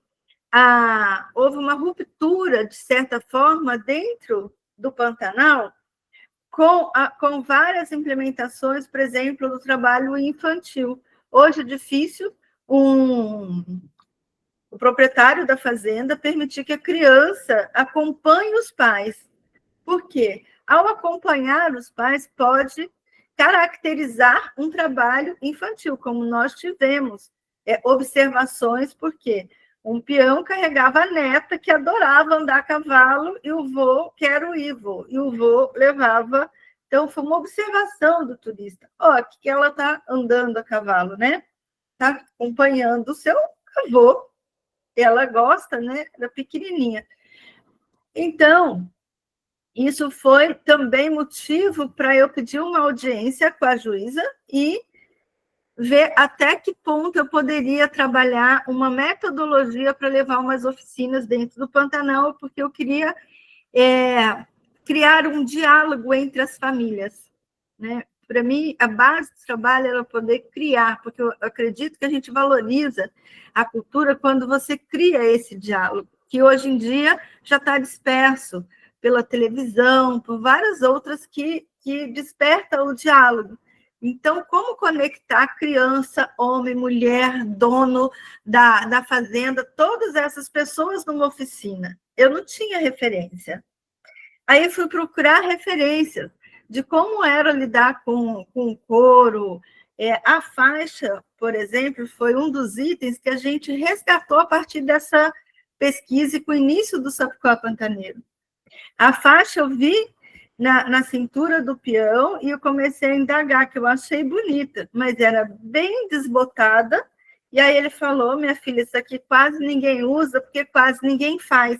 houve uma ruptura, de certa forma, dentro do Pantanal, com várias implementações, por exemplo, do trabalho infantil. Hoje é difícil o proprietário da fazenda permitir que a criança acompanhe os pais. Por quê? Ao acompanhar os pais, pode caracterizar um trabalho infantil, como nós tivemos observações, porque um peão carregava a neta que adorava andar a cavalo, e o vô, quero ir, vô, e o vô levava. Então, foi uma observação do turista. Aqui que ela está andando a cavalo, né? Está acompanhando o seu avô. Ela gosta, né, da pequenininha. Então, isso foi também motivo para eu pedir uma audiência com a juíza e ver até que ponto eu poderia trabalhar uma metodologia para levar umas oficinas dentro do Pantanal, porque eu queria criar um diálogo entre as famílias, né? Para mim, a base do trabalho era poder criar, porque eu acredito que a gente valoriza a cultura quando você cria esse diálogo, que hoje em dia já está disperso pela televisão, por várias outras que despertam o diálogo. Então, como conectar criança, homem, mulher, dono da fazenda, todas essas pessoas numa oficina? Eu não tinha referência. Aí fui procurar referências de como era lidar com o couro. A faixa, por exemplo, foi um dos itens que a gente resgatou a partir dessa pesquisa e com o início do Sapucaí Pantaneiro. A faixa eu vi na cintura do peão e eu comecei a indagar, que eu achei bonita, mas era bem desbotada. E aí ele falou, minha filha, isso aqui quase ninguém usa, porque quase ninguém faz.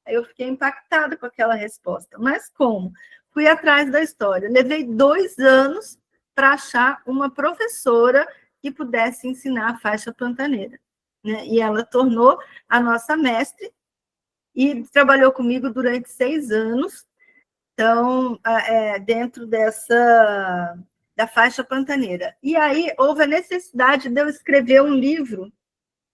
Aí eu fiquei impactada com aquela resposta. Mas como? Fui atrás da história. Levei 2 anos para achar uma professora que pudesse ensinar a faixa pantaneira, né? E ela tornou a nossa mestre e trabalhou comigo durante 6 anos. Então, dentro da faixa pantaneira. E aí houve a necessidade de eu escrever um livro,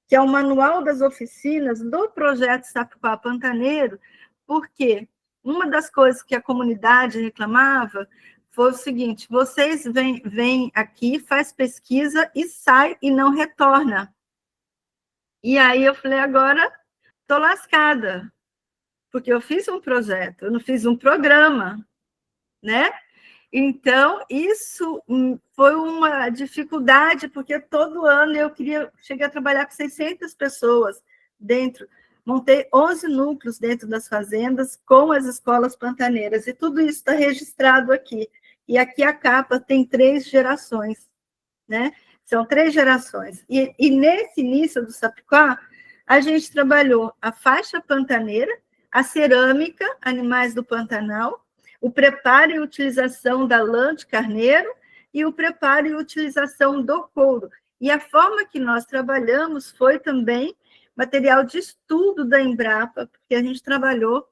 que é o Manual das Oficinas do Projeto Sapuá Pantaneiro, porque uma das coisas que a comunidade reclamava foi o seguinte: vocês vêm aqui, faz pesquisa e sai e não retorna. E aí eu falei, agora estou lascada, porque eu fiz um projeto, eu não fiz um programa, né? Então, isso foi uma dificuldade, porque todo ano eu cheguei a trabalhar com 600 pessoas dentro, montei 11 núcleos dentro das fazendas com as escolas pantaneiras, e tudo isso está registrado aqui. E aqui a capa tem 3 gerações, né? São 3 gerações. E nesse início do Sapuá, a gente trabalhou a faixa pantaneira, a cerâmica, animais do Pantanal, o preparo e utilização da lã de carneiro e o preparo e utilização do couro. E a forma que nós trabalhamos foi também material de estudo da Embrapa, porque a gente trabalhou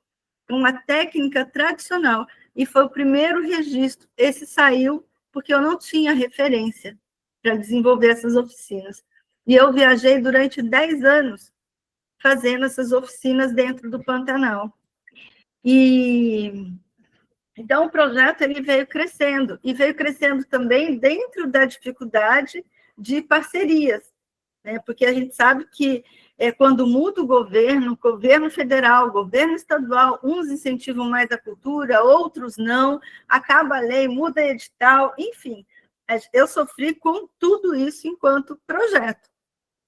com uma técnica tradicional, e foi o primeiro registro. Esse saiu porque eu não tinha referência para desenvolver essas oficinas. E eu viajei durante 10 anos fazendo essas oficinas dentro do Pantanal. Então, o projeto ele veio crescendo, e veio crescendo também dentro da dificuldade de parcerias, né? Porque a gente sabe que quando muda o governo federal, governo estadual, uns incentivam mais a cultura, outros não, acaba a lei, muda edital, enfim, eu sofri com tudo isso enquanto projeto,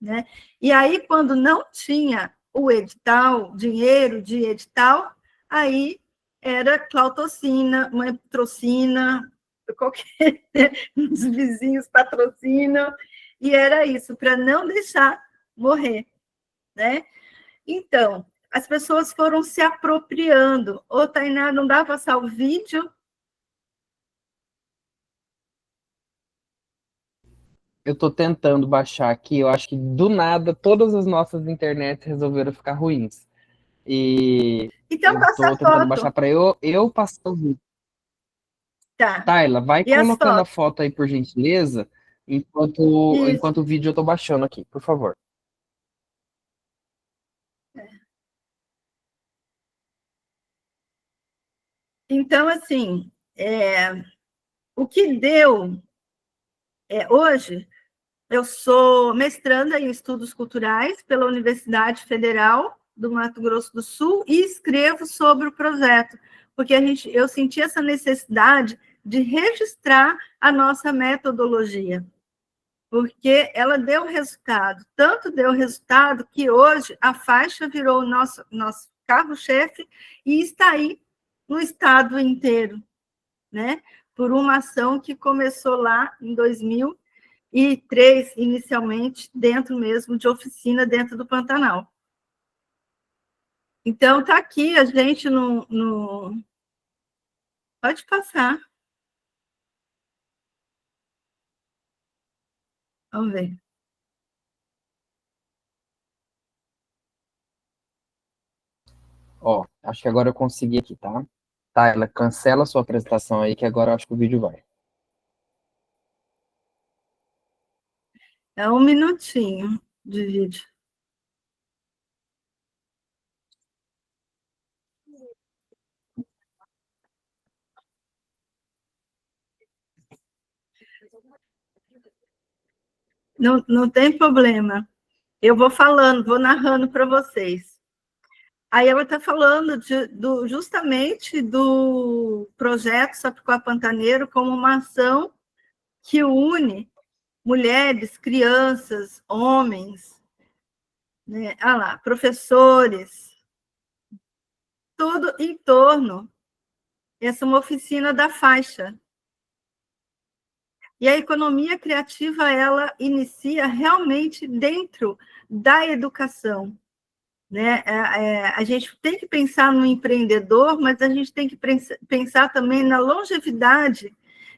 né? E aí, quando não tinha o edital, dinheiro de edital, aí era clautocina, mãe patrocina, qualquer, os vizinhos patrocinam, e era isso, para não deixar morrer, né? Então, as pessoas foram se apropriando. Ô, Tainá, não dá para passar o vídeo? Eu estou tentando baixar aqui, eu acho que do nada todas as nossas internets resolveram ficar ruins. E Então, eu passa estou a tentando foto. baixar para eu passar o vídeo. Tá. Tayla, vai E as colocando a fotos? foto aí, por gentileza, enquanto Isso. o vídeo eu estou baixando aqui, por favor. Então, assim, o que deu hoje, eu sou mestranda em estudos culturais pela Universidade Federal do Mato Grosso do Sul e escrevo sobre o projeto, porque eu senti essa necessidade de registrar a nossa metodologia, porque ela deu resultado, tanto deu resultado que hoje a faixa virou o nosso carro-chefe e está aí no estado inteiro, né? Por uma ação que começou lá em 2003, inicialmente, dentro mesmo de oficina, dentro do Pantanal. Então, está aqui, a gente no... Pode passar. Vamos ver. Ó, acho que agora eu consegui aqui, tá? Tayla, cancela a sua apresentação aí, que agora eu acho que o vídeo vai. É 1 minutinho de vídeo. Não tem problema. Eu vou falando, vou narrando para vocês. Aí ela está falando justamente do projeto Sapuá Pantaneiro como uma ação que une mulheres, crianças, homens, né? Professores, tudo em torno. Essa é uma oficina da faixa. E a economia criativa, ela inicia realmente dentro da educação. né? A gente tem que pensar no empreendedor, mas a gente tem que pensar também na longevidade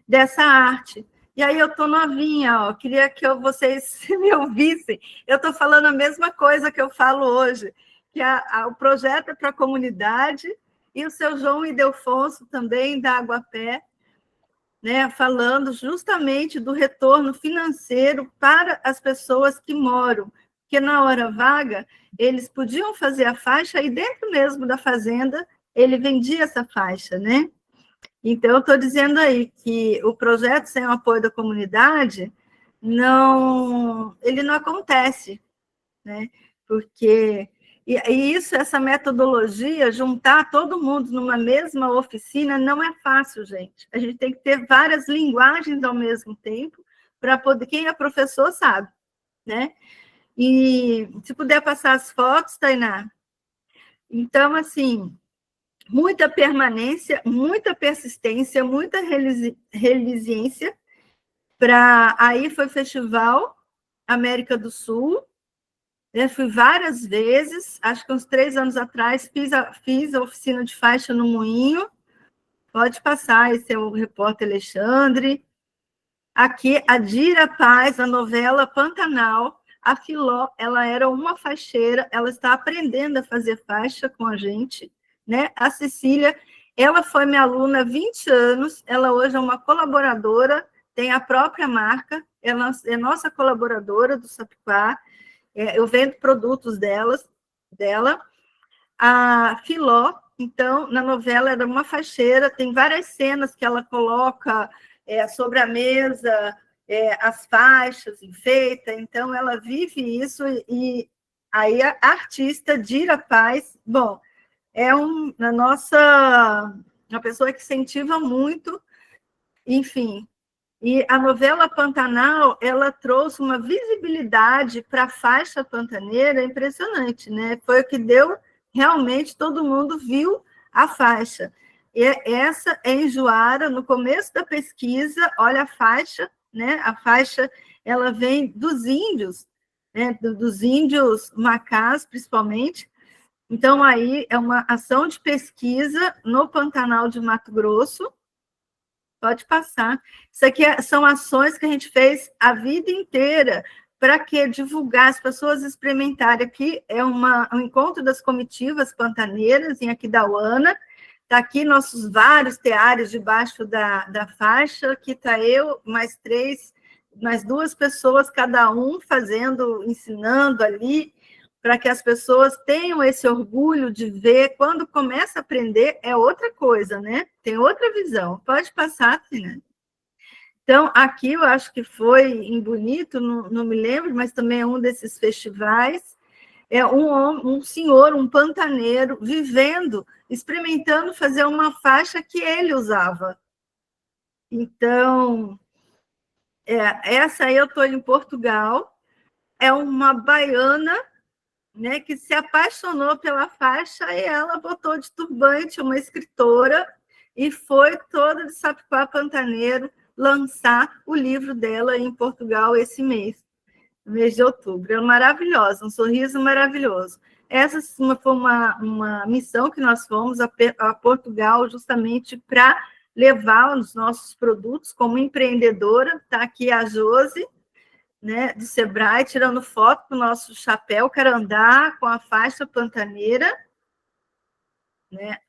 dessa arte. E aí eu estou novinha, ó, queria que vocês me ouvissem. Eu estou falando a mesma coisa que eu falo hoje, que o projeto é para a comunidade, e o seu João Ildefonso também, da Aguapé, né, falando justamente do retorno financeiro para as pessoas que moram, porque na hora vaga eles podiam fazer a faixa e dentro mesmo da fazenda ele vendia essa faixa, né? Então, eu estou dizendo aí que o projeto sem o apoio da comunidade, ele não acontece, né? Porque essa metodologia, juntar todo mundo numa mesma oficina, não é fácil, gente. A gente tem que ter várias linguagens ao mesmo tempo, para poder. Quem é professor sabe, né? E se puder passar as fotos, Tainá. Então, assim, muita permanência, muita persistência, muita resiliência. Aí foi Festival América do Sul. Eu fui várias vezes, acho que uns 3 anos atrás, fiz a oficina de faixa no Moinho. Pode passar, esse é o repórter Alexandre. Aqui, a Dira Paz, a novela Pantanal. A Filó, ela era uma faixeira, ela está aprendendo a fazer faixa com a gente, né? A Cecília, ela foi minha aluna há 20 anos, ela hoje é uma colaboradora, tem a própria marca, ela é nossa colaboradora do Sapipá, eu vendo produtos dela. A Filó, então, na novela, era uma faixeira, tem várias cenas que ela coloca sobre a mesa, as faixas enfeita, então ela vive isso, e aí a artista Dira Paz, bom, é uma pessoa que incentiva muito, enfim. E a novela Pantanal, ela trouxe uma visibilidade para a faixa pantaneira impressionante, né? Foi o que deu, realmente, todo mundo viu a faixa. E essa é em Juara, no começo da pesquisa, olha a faixa, né? A faixa, ela vem dos índios, né? Dos índios macás, principalmente. Então, aí é uma ação de pesquisa no Pantanal de Mato Grosso. Pode passar. Isso aqui são ações que a gente fez a vida inteira para que divulgar, as pessoas experimentarem. Aqui é um encontro das comitivas pantaneiras em Aquidauana. Está aqui nossos vários teários debaixo da faixa. Aqui está eu, mais 2 pessoas, cada um fazendo, ensinando ali, para que as pessoas tenham esse orgulho de ver. Quando começa a aprender, é outra coisa, né? Tem outra visão. Pode passar, Tina. Então, aqui eu acho que foi em Bonito, não me lembro, mas também é um desses festivais. É um senhor, um pantaneiro, vivendo, experimentando fazer uma faixa que ele usava. Então, essa aí eu estou em Portugal, é uma baiana, né, que se apaixonou pela faixa e ela botou de turbante, uma escritora, e foi toda de Sapipá Pantaneiro lançar o livro dela em Portugal esse mês, no mês de outubro. É maravilhosa, um sorriso maravilhoso. Essa foi uma missão que nós fomos a Portugal justamente para levar os nossos produtos como empreendedora. Está aqui a Josi, né, do Sebrae, tirando foto com o nosso chapéu carandá, com a faixa pantaneira, né?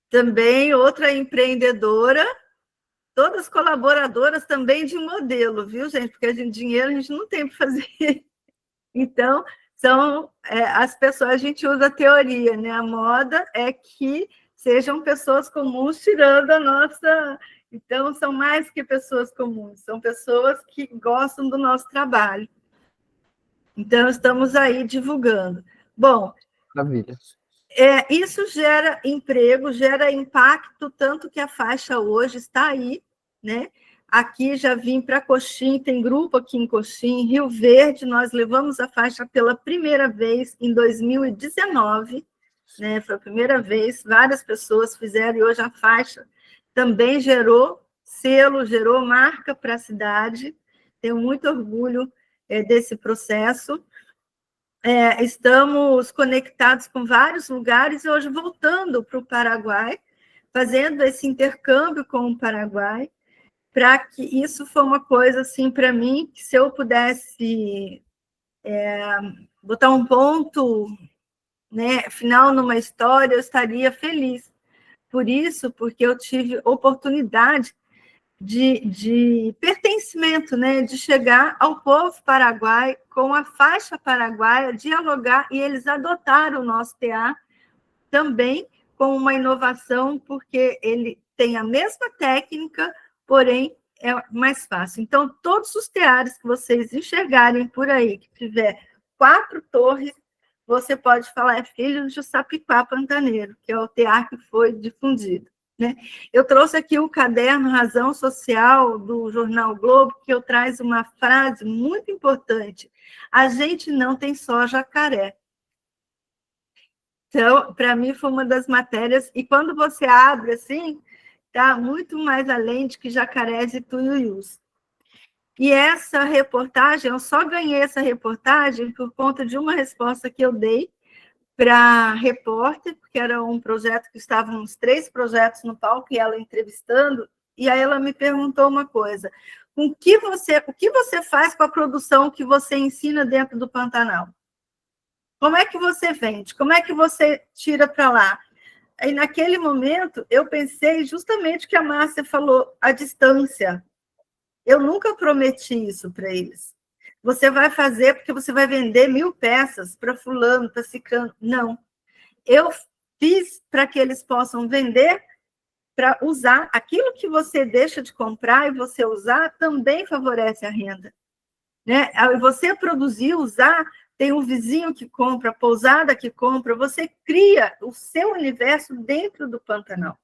Também outra empreendedora, todas colaboradoras também de modelo, viu, gente? Porque dinheiro a gente não tem para fazer. Então, são as pessoas, a gente usa a teoria, né? A moda é que sejam pessoas comuns tirando a nossa... Então, são mais que pessoas comuns, são pessoas que gostam do nosso trabalho. Então, estamos aí divulgando. Bom, maravilha. Isso gera emprego, gera impacto, tanto que a faixa hoje está aí, né? Aqui já vim para Coxim, tem grupo aqui em Coxim, Rio Verde, nós levamos a faixa pela primeira vez em 2019, né? Foi a primeira vez, várias pessoas fizeram, e hoje a faixa também gerou selo, gerou marca para a cidade. Tenho muito orgulho desse processo. estamos conectados com vários lugares, hoje voltando para o Paraguai, fazendo esse intercâmbio com o Paraguai, para que isso foi uma coisa, assim, para mim, que se eu pudesse botar um ponto, né, final numa história, eu estaria feliz. Por isso, porque eu tive oportunidade de pertencimento, né, de chegar ao povo paraguai com a faixa paraguaia, dialogar, e eles adotaram o nosso TA também como uma inovação, porque ele tem a mesma técnica, porém é mais fácil. Então, todos os teares que vocês enxergarem por aí, que tiver 4 torres, você pode falar, é filho de Sapicá Pantaneiro, que é o tear que foi difundido, né? Eu trouxe aqui o caderno Razão Social, do Jornal Globo, que eu traz uma frase muito importante: a gente não tem só jacaré. Então, para mim, foi uma das matérias, e quando você abre assim, está muito mais além de que jacarés e tuiuius. E essa reportagem, eu só ganhei essa reportagem por conta de uma resposta que eu dei para a repórter, porque era um projeto que estavam uns 3 projetos no palco, e ela entrevistando, e aí ela me perguntou uma coisa: o que você faz com a produção que você ensina dentro do Pantanal? Como é que você vende? Como é que você tira para lá? Aí, naquele momento, eu pensei justamente o que a Márcia falou, a distância. Eu nunca prometi isso para eles. Você vai fazer porque você vai vender 1000 peças para fulano, para ciclano. Não. Eu fiz para que eles possam vender, para usar. Aquilo que você deixa de comprar e você usar também favorece a renda, né? Você produzir, usar, tem um vizinho que compra, a pousada que compra, você cria o seu universo dentro do Pantanal,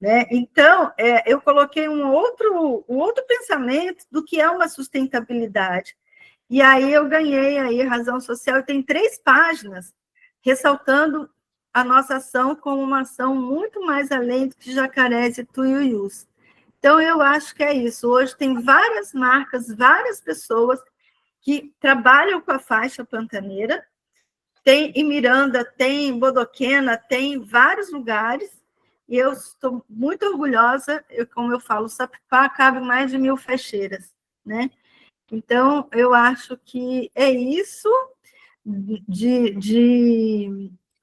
né? Então, eu coloquei um outro pensamento do que é uma sustentabilidade. E aí eu ganhei aí Razão Social, e tem 3 páginas ressaltando a nossa ação como uma ação muito mais além do que jacarés e tuiuius. Então, eu acho que é isso. Hoje tem várias marcas, várias pessoas que trabalham com a faixa pantaneira. Tem em Miranda, tem em Bodoquena, tem em vários lugares, e eu estou muito orgulhosa, como eu falo, o Sapipá cabe mais de 1000 fecheiras, né? Então, eu acho que é isso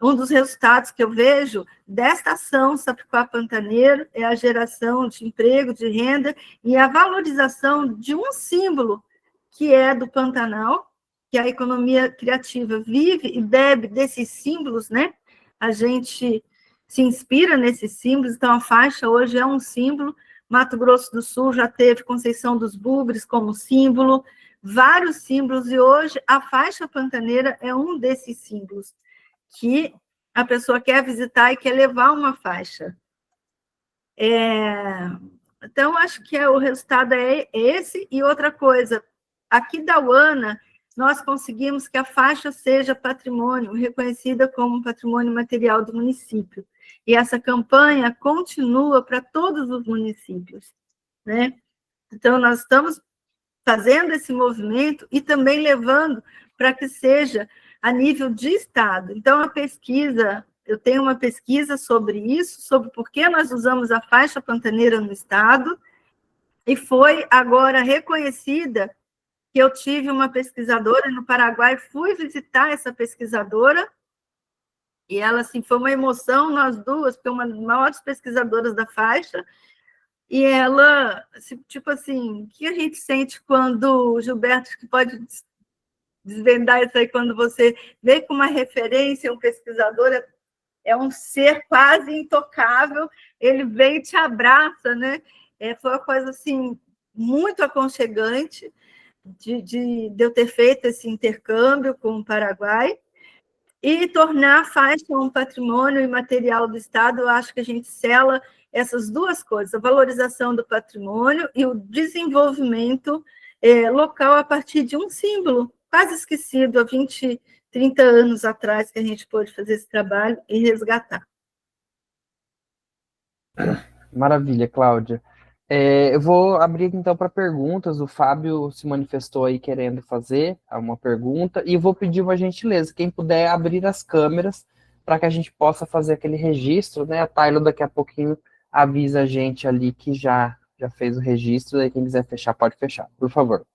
um dos resultados que eu vejo desta ação Sapipá Pantaneiro é a geração de emprego, de renda e a valorização de um símbolo que é do Pantanal, que a economia criativa vive e bebe desses símbolos, né? A gente se inspira nesses símbolos, então a faixa hoje é um símbolo. Mato Grosso do Sul já teve Conceição dos Bugres como símbolo, vários símbolos, e hoje a faixa pantaneira é um desses símbolos que a pessoa quer visitar e quer levar uma faixa. Então, acho que o resultado é esse. E outra coisa, aqui da UANA, nós conseguimos que a faixa seja patrimônio, reconhecida como patrimônio material do município. E essa campanha continua para todos os municípios, né? Então, nós estamos fazendo esse movimento e também levando para que seja a nível de Estado. Então, a pesquisa, eu tenho uma pesquisa sobre isso, sobre por que nós usamos a faixa pantaneira no Estado, e foi agora reconhecida que eu tive uma pesquisadora no Paraguai, fui visitar essa pesquisadora, e ela, assim, foi uma emoção, nós duas, porque é uma das maiores pesquisadoras da faixa, e ela, tipo assim, o que a gente sente quando o Gilberto, que pode desvendar isso aí, quando você vê com uma referência, um pesquisador, é um ser quase intocável, ele vem e te abraça, né? Foi uma coisa, assim, muito aconchegante de eu ter feito esse intercâmbio com o Paraguai, e tornar a faixa um patrimônio imaterial do Estado. Eu acho que a gente sela essas duas coisas, a valorização do patrimônio e o desenvolvimento local a partir de um símbolo, quase esquecido há 20, 30 anos atrás, que a gente pôde fazer esse trabalho e resgatar. Maravilha, Cláudia. Eu vou abrir então para perguntas. O Fábio se manifestou aí querendo fazer uma pergunta, e eu vou pedir uma gentileza, quem puder abrir as câmeras para que a gente possa fazer aquele registro, né? A Tayla daqui a pouquinho avisa a gente ali que já fez o registro, e quem quiser fechar, pode fechar, por favor.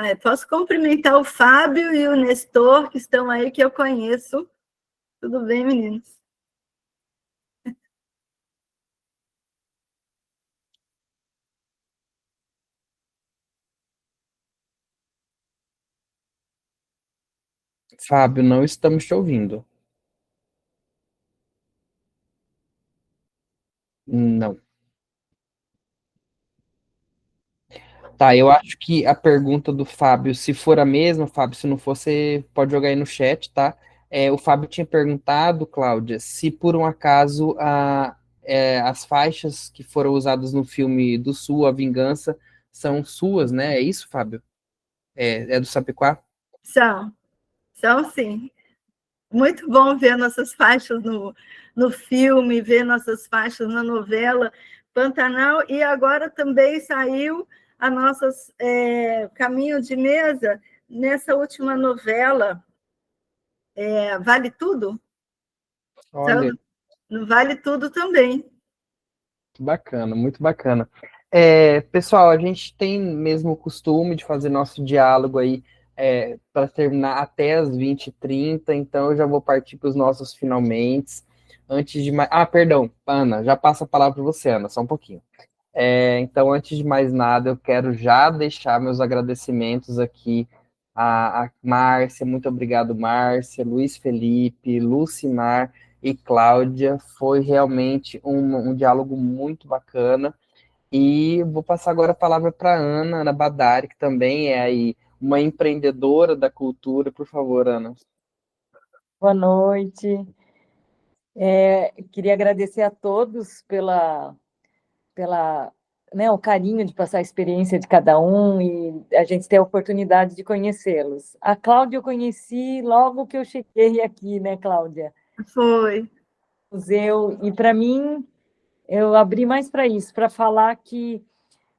Eu posso cumprimentar o Fábio e o Nestor, que estão aí, que eu conheço. Tudo bem, meninos? Fábio, não estamos te ouvindo. Não. Tá, eu acho que a pergunta do Fábio, se for a mesma, Fábio, se não for, você pode jogar aí no chat, tá? O Fábio tinha perguntado, Cláudia, se por um acaso as faixas que foram usadas no filme do Sul, A Vingança, são suas, né? É isso, Fábio? É do Sapicó? São sim. Muito bom ver nossas faixas no filme, ver nossas faixas na novela Pantanal, e agora também saiu a nossas Caminho de Mesa nessa última novela, Vale Tudo? Olha, No Vale Tudo também. bacana, muito bacana. Pessoal, a gente tem mesmo o costume de fazer nosso diálogo aí para terminar até as 20h30, então eu já vou partir para os nossos finalmente. Antes de mais. Ah, perdão, Ana, já passa a palavra para você, Ana, só um pouquinho. Então, antes de mais nada, eu quero já deixar meus agradecimentos aqui à Márcia, muito obrigado, Márcia, Luiz Felipe, Lucimar e Cláudia. Foi realmente um diálogo muito bacana. E vou passar agora a palavra para a Ana Badari, que também é aí uma empreendedora da cultura. Por favor, Ana. Boa noite. Queria agradecer a todos pela, né, o carinho de passar a experiência de cada um e a gente ter a oportunidade de conhecê-los. A Cláudia eu conheci logo que eu cheguei aqui, né, Cláudia? Foi. Museu, e para mim, eu abri mais para isso, para falar que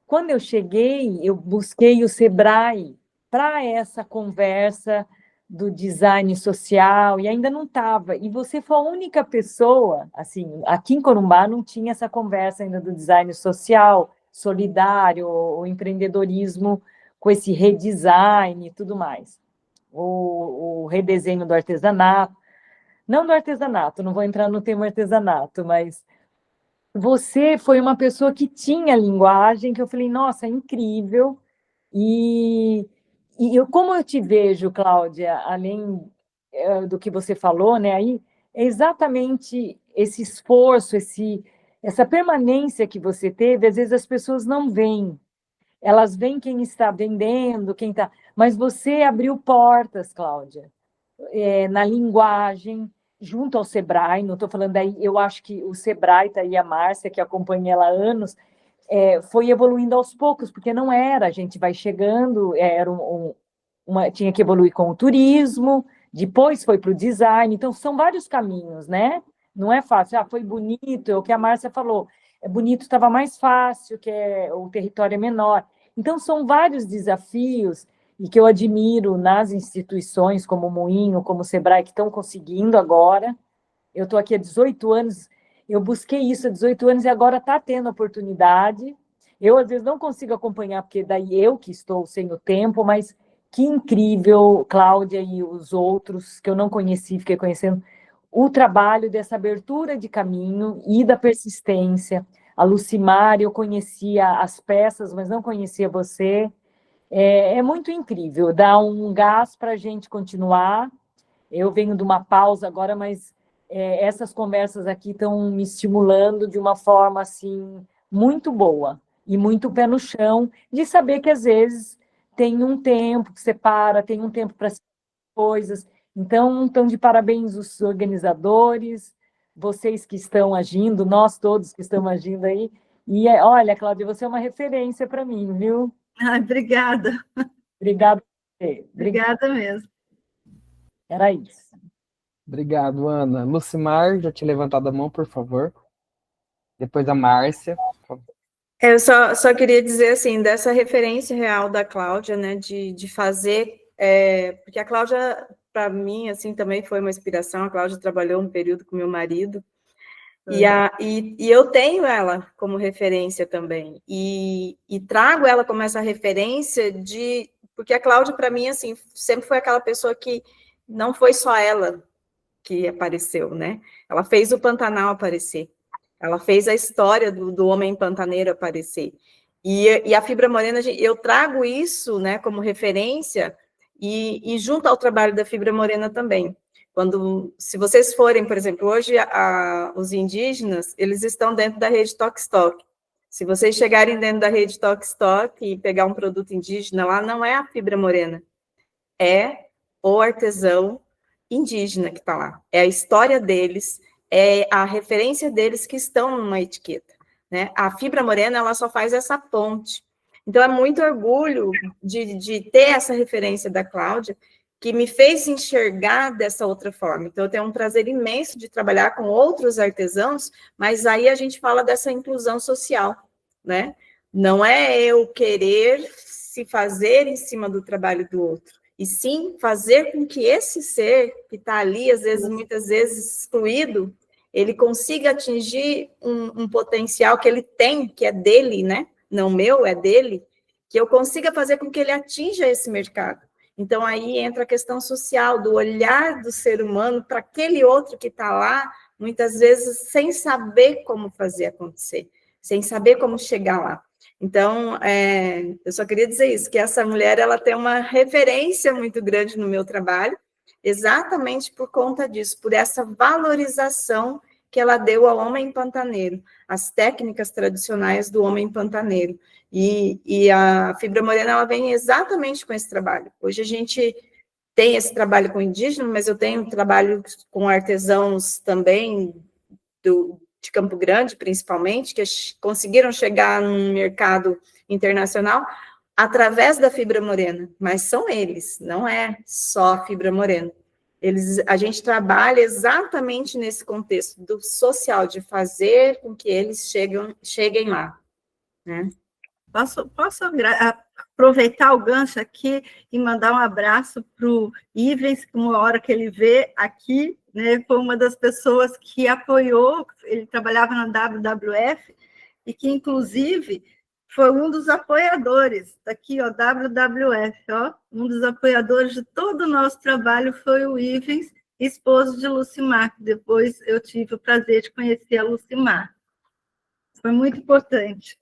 quando eu cheguei, eu busquei o Sebrae para essa conversa do design social, e ainda não estava. E você foi a única pessoa, assim, aqui em Corumbá não tinha essa conversa ainda do design social, solidário, o empreendedorismo com esse redesign e tudo mais. O redesenho do artesanato. Não do artesanato, não vou entrar no tema artesanato, mas você foi uma pessoa que tinha linguagem, que eu falei, nossa, é incrível. E, como eu te vejo, Cláudia, além do que você falou, né, aí, é exatamente esse esforço, essa permanência que você teve, às vezes as pessoas não veem. Elas veem quem está vendendo, quem está. Mas você abriu portas, Cláudia, na linguagem, junto ao Sebrae, não estou falando aí, eu acho que o Sebrae, está aí a Márcia, que acompanha ela há anos, foi evoluindo aos poucos, porque não era, a gente vai chegando, tinha que evoluir com o turismo, depois foi para o design, então são vários caminhos, né? Não é fácil, foi bonito, é o que a Márcia falou, é bonito, estava mais fácil, o território é menor. Então, são vários desafios, e que eu admiro nas instituições como o Moinho, como o Sebrae, que estão conseguindo agora. Eu estou aqui há 18 anos, eu busquei isso há 18 anos e agora está tendo oportunidade. Eu, às vezes, não consigo acompanhar, porque daí eu que estou sem o tempo, mas que incrível, Cláudia e os outros que eu não conheci, fiquei conhecendo, o trabalho dessa abertura de caminho e da persistência. A Lucimar, eu conhecia as peças, mas não conhecia você. É muito incrível, dá um gás para a gente continuar. Eu venho de uma pausa agora, mas essas conversas aqui estão me estimulando de uma forma assim muito boa e muito pé no chão, de saber que às vezes tem um tempo que você para, tem um tempo para as coisas. Então, estão de parabéns os organizadores, vocês que estão agindo, nós todos que estamos agindo aí. E olha, Cláudia, você é uma referência para mim, viu? Obrigada. Obrigada. Obrigada mesmo. Era isso. Obrigado, Ana. Lucimar, já tinha levantado a mão, por favor. Depois a Márcia. Eu só queria dizer, assim, dessa referência real da Cláudia, né, de fazer, porque a Cláudia, para mim, assim, também foi uma inspiração. A Cláudia trabalhou um período com meu marido, e eu tenho ela como referência também, e trago ela como essa referência porque a Cláudia, para mim, assim, sempre foi aquela pessoa que não foi só ela que apareceu, né? Ela fez o Pantanal aparecer, ela fez a história do homem pantaneiro aparecer. E a Fibra Morena, eu trago isso, né, como referência, e junto ao trabalho da Fibra Morena também. Se vocês forem, por exemplo, hoje os indígenas, eles estão dentro da rede Tokstok. Se vocês chegarem dentro da rede Tokstok e pegar um produto indígena lá, não é a Fibra Morena, é o artesão indígena que está lá. É a história deles, é a referência deles que estão numa etiqueta, né? A Fibra Morena, ela só faz essa ponte. Então, é muito orgulho de ter essa referência da Cláudia, que me fez enxergar dessa outra forma. Então, eu tenho um prazer imenso de trabalhar com outros artesãos, mas aí a gente fala dessa inclusão social, né? Não é eu querer se fazer em cima do trabalho do outro, e sim fazer com que esse ser que está ali, muitas vezes excluído, ele consiga atingir um potencial que ele tem, que é dele, né? Não meu, é dele, que eu consiga fazer com que ele atinja esse mercado. Então, aí entra a questão social, do olhar do ser humano para aquele outro que está lá, muitas vezes sem saber como fazer acontecer, sem saber como chegar lá. Então, eu só queria dizer isso, que essa mulher, ela tem uma referência muito grande no meu trabalho, exatamente por conta disso, por essa valorização que ela deu ao homem pantaneiro, as técnicas tradicionais do homem pantaneiro. E a Fibra Morena, ela vem exatamente com esse trabalho. Hoje a gente tem esse trabalho com indígena, mas eu tenho trabalho com artesãos também de Campo Grande, principalmente, que conseguiram chegar num mercado internacional através da Fibra Morena, mas são eles, não é só a Fibra Morena. A gente trabalha exatamente nesse contexto do social, de fazer com que eles cheguem lá, né? Posso aproveitar o gancho aqui e mandar um abraço para o Ivens, que uma hora que ele vê aqui, né, foi uma das pessoas que apoiou, ele trabalhava na WWF, e que, inclusive, foi um dos apoiadores, aqui, ó, WWF, ó, um dos apoiadores de todo o nosso trabalho foi o Ivens, esposo de Lucimar, que depois eu tive o prazer de conhecer a Lucimar. Foi muito importante.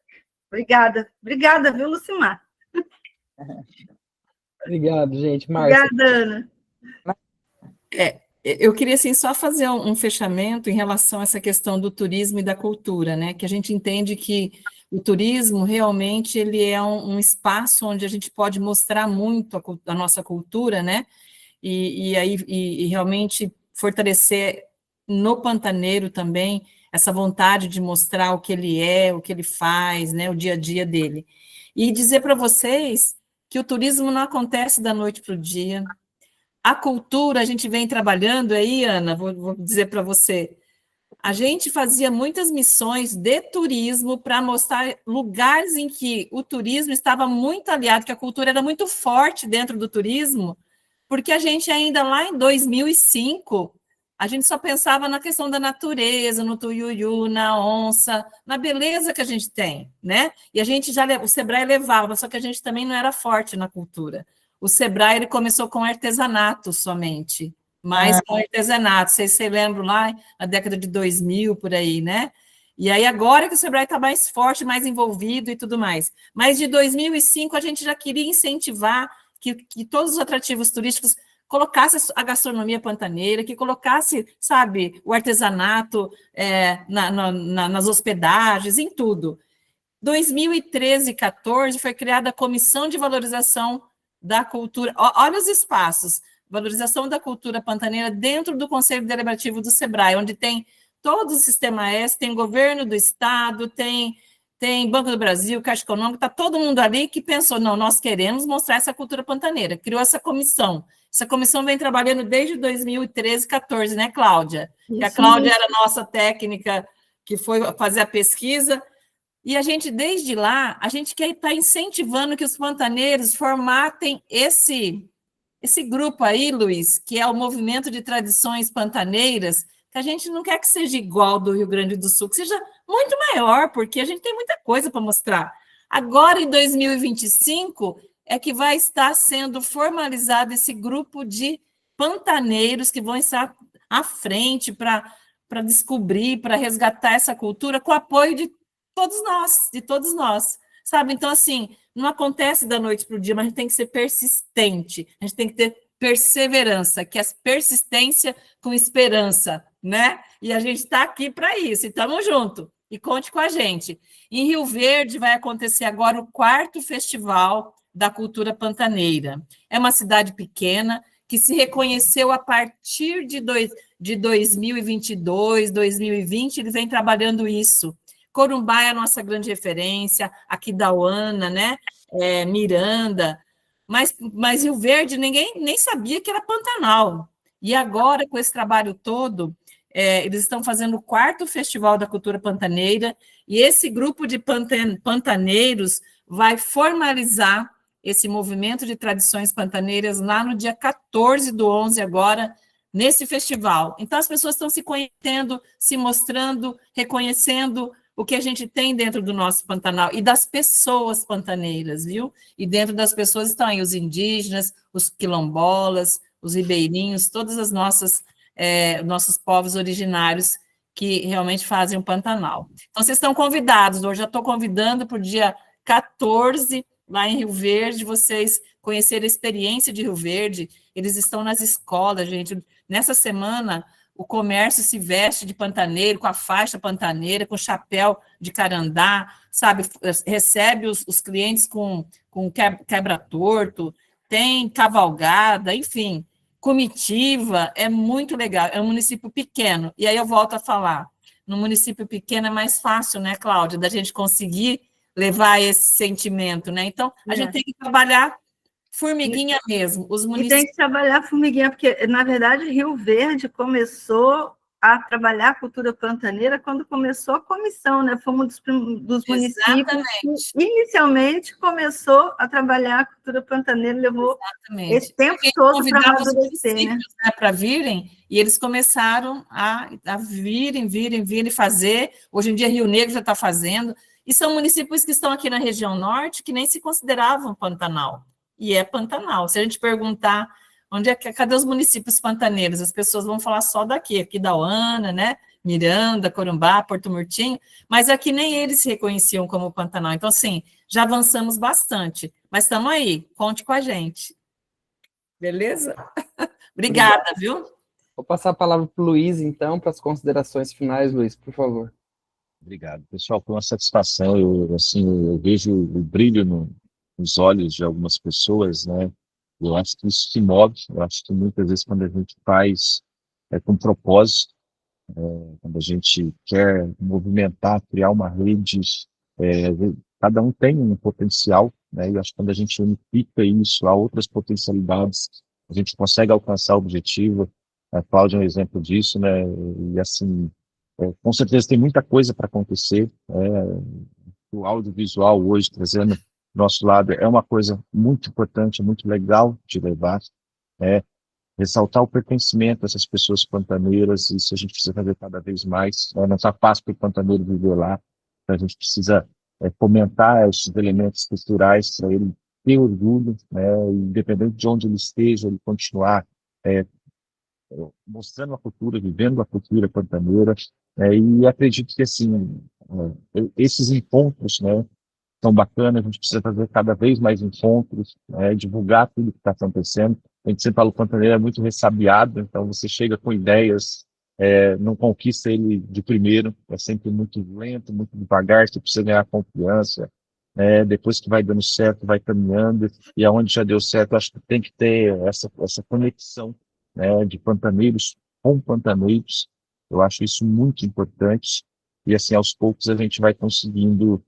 Obrigada, viu, Lucimar? Obrigado, gente. Márcia. Obrigada, Ana. Eu queria, assim, só fazer um fechamento em relação a essa questão do turismo e da cultura, né? Que a gente entende que o turismo, realmente, ele é um espaço onde a gente pode mostrar muito a nossa cultura, né? E realmente fortalecer no pantaneiro também essa vontade de mostrar o que ele é, o que ele faz, né? O dia a dia dele. E dizer para vocês que o turismo não acontece da noite para o dia. A cultura, a gente vem trabalhando aí, Ana, vou dizer para você, a gente fazia muitas missões de turismo para mostrar lugares em que o turismo estava muito aliado, que a cultura era muito forte dentro do turismo, porque a gente ainda lá em 2005, a gente só pensava na questão da natureza, no tuiuiu, na onça, na beleza que a gente tem, né? E a gente o Sebrae levava, só que a gente também não era forte na cultura. O Sebrae, ele começou com artesanato somente, mais com artesanato, vocês se lembram lá, na década de 2000, por aí, né? E aí agora que o Sebrae está mais forte, mais envolvido e tudo mais. Mas de 2005 a gente já queria incentivar que todos os atrativos turísticos colocasse a gastronomia pantaneira, que colocasse, sabe, o artesanato nas hospedagens, em tudo. 2013 e 2014 foi criada a Comissão de Valorização da Cultura, olha os espaços, valorização da cultura pantaneira dentro do Conselho Deliberativo do Sebrae, onde tem todo o Sistema S, tem governo do Estado, tem Banco do Brasil, Caixa Econômica, está todo mundo ali que pensou, não, nós queremos mostrar essa cultura pantaneira, criou essa comissão. Essa comissão vem trabalhando desde 2013, 2014, né, Cláudia? Que a Cláudia era nossa técnica, que foi fazer a pesquisa. E a gente, desde lá, a gente quer estar incentivando que os pantaneiros formatem esse grupo aí, Luiz, que é o Movimento de Tradições Pantaneiras, que a gente não quer que seja igual do Rio Grande do Sul, que seja muito maior, porque a gente tem muita coisa para mostrar. Agora, em 2025, é que vai estar sendo formalizado esse grupo de pantaneiros que vão estar à frente para descobrir, para resgatar essa cultura, com o apoio de todos nós, sabe? Então, assim, não acontece da noite para o dia, mas a gente tem que ser persistente, a gente tem que ter perseverança, que é persistência com esperança, né? E a gente está aqui para isso, e estamos juntos, e conte com a gente. Em Rio Verde vai acontecer agora o 4º Festival da Cultura Pantaneira. É uma cidade pequena, que se reconheceu a partir de 2022, 2020, ele vem trabalhando isso. Corumbá é a nossa grande referência, Aquidauana, né? Miranda, mas Rio Verde ninguém nem sabia que era Pantanal. E agora, com esse trabalho todo, eles estão fazendo o 4º Festival da Cultura Pantaneira, e esse grupo de pantaneiros vai formalizar esse movimento de tradições pantaneiras lá no dia 14/11 agora, nesse festival. Então, as pessoas estão se conhecendo, se mostrando, reconhecendo o que a gente tem dentro do nosso Pantanal e das pessoas pantaneiras, viu? E dentro das pessoas estão aí os indígenas, os quilombolas, os ribeirinhos, todas as nossos povos originários que realmente fazem o Pantanal. Então, vocês estão convidados, hoje já estou convidando para o dia 14, lá em Rio Verde, vocês conhecerem a experiência de Rio Verde, eles estão nas escolas, gente. Nessa semana, o comércio se veste de pantaneiro, com a faixa pantaneira, com chapéu de carandá, sabe? Recebe os clientes com quebra-torto, tem cavalgada, enfim, comitiva, é muito legal. É um município pequeno. E aí eu volto a falar, no município pequeno é mais fácil, né, Cláudia, da gente conseguir levar esse sentimento, né? Então, a gente tem que trabalhar formiguinha mesmo. Os municípios... E tem que trabalhar formiguinha, porque, na verdade, Rio Verde começou a trabalhar a cultura pantaneira quando começou a comissão, né? Foi um dos municípios que inicialmente começou a trabalhar a cultura pantaneira, levou esse tempo todo para amadurecer, né? Para virem, e eles começaram a virem fazer. Hoje em dia, Rio Negro já está fazendo, e são municípios que estão aqui na região norte que nem se consideravam Pantanal. E é Pantanal. Se a gente perguntar cadê os municípios pantaneiros, as pessoas vão falar só daqui, Aquidauana, né? Miranda, Corumbá, Porto Murtinho, mas aqui nem eles se reconheciam como Pantanal. Então, assim, já avançamos bastante, mas estamos aí, conte com a gente. Beleza? Obrigada, Obrigado. Viu? Vou passar a palavra para o Luiz, então, para as considerações finais. Luiz, por favor. Obrigado. Pessoal, foi uma satisfação. Eu vejo o brilho nos olhos de algumas pessoas, né? Eu acho que isso se move. Eu acho que muitas vezes quando a gente faz com propósito, quando a gente quer movimentar, criar uma rede, cada um tem um potencial, né? E eu acho que quando a gente unifica isso a outras potencialidades, a gente consegue alcançar o objetivo. A Cláudia é um exemplo disso, né? E assim, com certeza tem muita coisa para acontecer. O audiovisual hoje, trazendo nosso lado, é uma coisa muito importante, muito legal de levar, ressaltar o pertencimento dessas pessoas pantaneiras, isso a gente precisa fazer cada vez mais, não está fácil para o pantaneiro viver lá, então a gente precisa fomentar esses elementos culturais para ele ter orgulho, independente de onde ele esteja, ele continuar mostrando a cultura, vivendo a cultura pantaneira, e acredito que assim, esses encontros, tão bacana, a gente precisa fazer cada vez mais encontros, divulgar tudo que está acontecendo. A gente sempre fala, o pantaneiro é muito ressabiado, então você chega com ideias, não conquista ele de primeiro, é sempre muito lento, muito devagar, você precisa ganhar confiança, depois que vai dando certo, vai caminhando, e aonde já deu certo, acho que tem que ter essa conexão, de pantaneiros com pantaneiros. Eu acho isso muito importante, e assim, aos poucos a gente vai conseguindo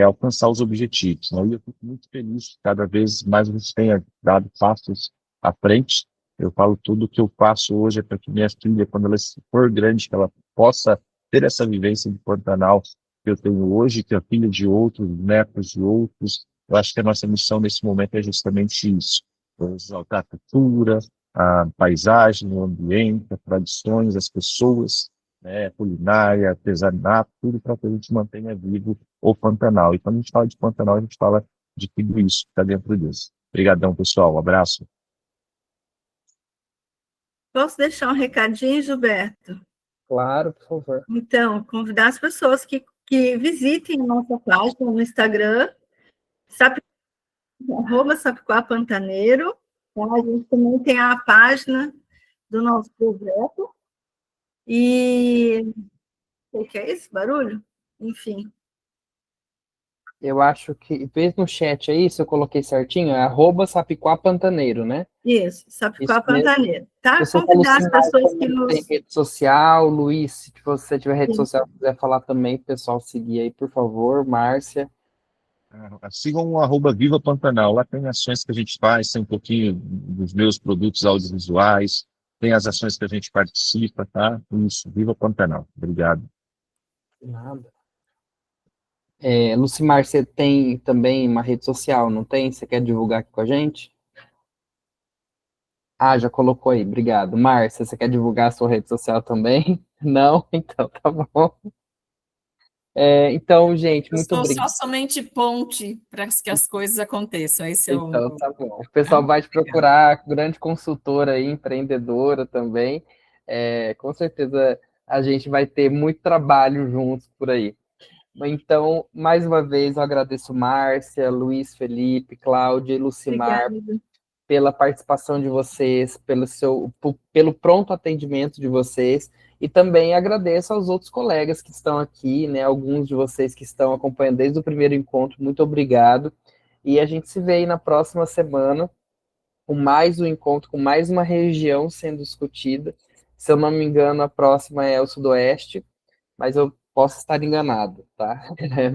alcançar os objetivos, né? E eu fico muito feliz que cada vez mais a gente tenha dado passos à frente. Eu falo tudo que eu faço hoje é para que minha filha, quando ela for grande, que ela possa ter essa vivência de Pantanal, que eu tenho hoje, que é filho de outros, netos de outros. Eu acho que a nossa missão nesse momento é justamente isso: exaltar a cultura, a paisagem, o ambiente, as tradições, as pessoas, né, culinária, artesanato, tudo para que a gente mantenha vivo o Pantanal. E quando a gente fala de Pantanal, a gente fala de tudo isso que está dentro disso. Obrigadão, pessoal. Um abraço. Posso deixar um recadinho, Gilberto? Claro, por favor. Então, convidar as pessoas que visitem a nossa página no Instagram, @Sapiquá Pantaneiro. Tá? A gente também tem a página do nosso projeto. E o que é esse barulho? Enfim. Eu acho que, fez no chat aí, se eu coloquei certinho, é @Sapiquá Pantaneiro, né? Isso, Sapiquá Isso mesmo. Pantaneiro. Tá? Você falou Convidar as pessoas que tem nos... rede social, Luiz, se você tiver rede Sim. social, quiser falar também, pessoal, seguir aí, por favor, Márcia. Sigam o @Viva Pantanal. Lá tem ações que a gente faz, tem um pouquinho dos meus produtos audiovisuais, tem as ações que a gente participa, tá? Isso, Viva Pantanal. Obrigado. Nada. Lucimar, você tem também uma rede social, não tem? Você quer divulgar aqui com a gente? Ah, já colocou aí, obrigado. Márcia, você quer divulgar a sua rede social também? Não? Então tá bom. Então, gente, Eu muito sou obrigado. só somente ponte para que as coisas aconteçam. Esse é Então, o... tá bom. O pessoal vai te procurar, grande consultora aí, empreendedora também. Com certeza a gente vai ter muito trabalho juntos por aí. Então, mais uma vez, eu agradeço Márcia, Luiz Felipe, Cláudia e Lucimar Obrigada. pela participação de vocês, pelo pronto atendimento de vocês, e também agradeço aos outros colegas que estão aqui, né, alguns de vocês que estão acompanhando desde o primeiro encontro, muito obrigado, e a gente se vê aí na próxima semana, com mais um encontro, com mais uma região sendo discutida. Se eu não me engano, a próxima é o Sudoeste, mas eu posso estar enganado, tá?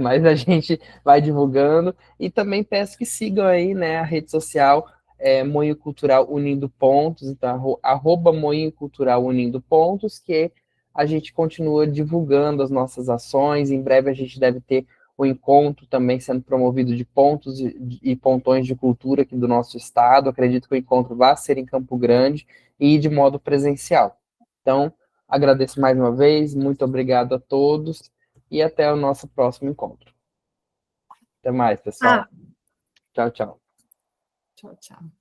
Mas a gente vai divulgando e também peço que sigam aí, né, a rede social Moinho Cultural Unindo Pontos, então @Moinho Cultural Unindo Pontos, que a gente continua divulgando as nossas ações. Em breve a gente deve ter o encontro também sendo promovido de pontos e pontões de cultura aqui do nosso estado. Acredito que o encontro vai ser em Campo Grande e de modo presencial. Então, agradeço mais uma vez, muito obrigado a todos e até o nosso próximo encontro. Até mais, pessoal. Tchau, tchau. Tchau, tchau.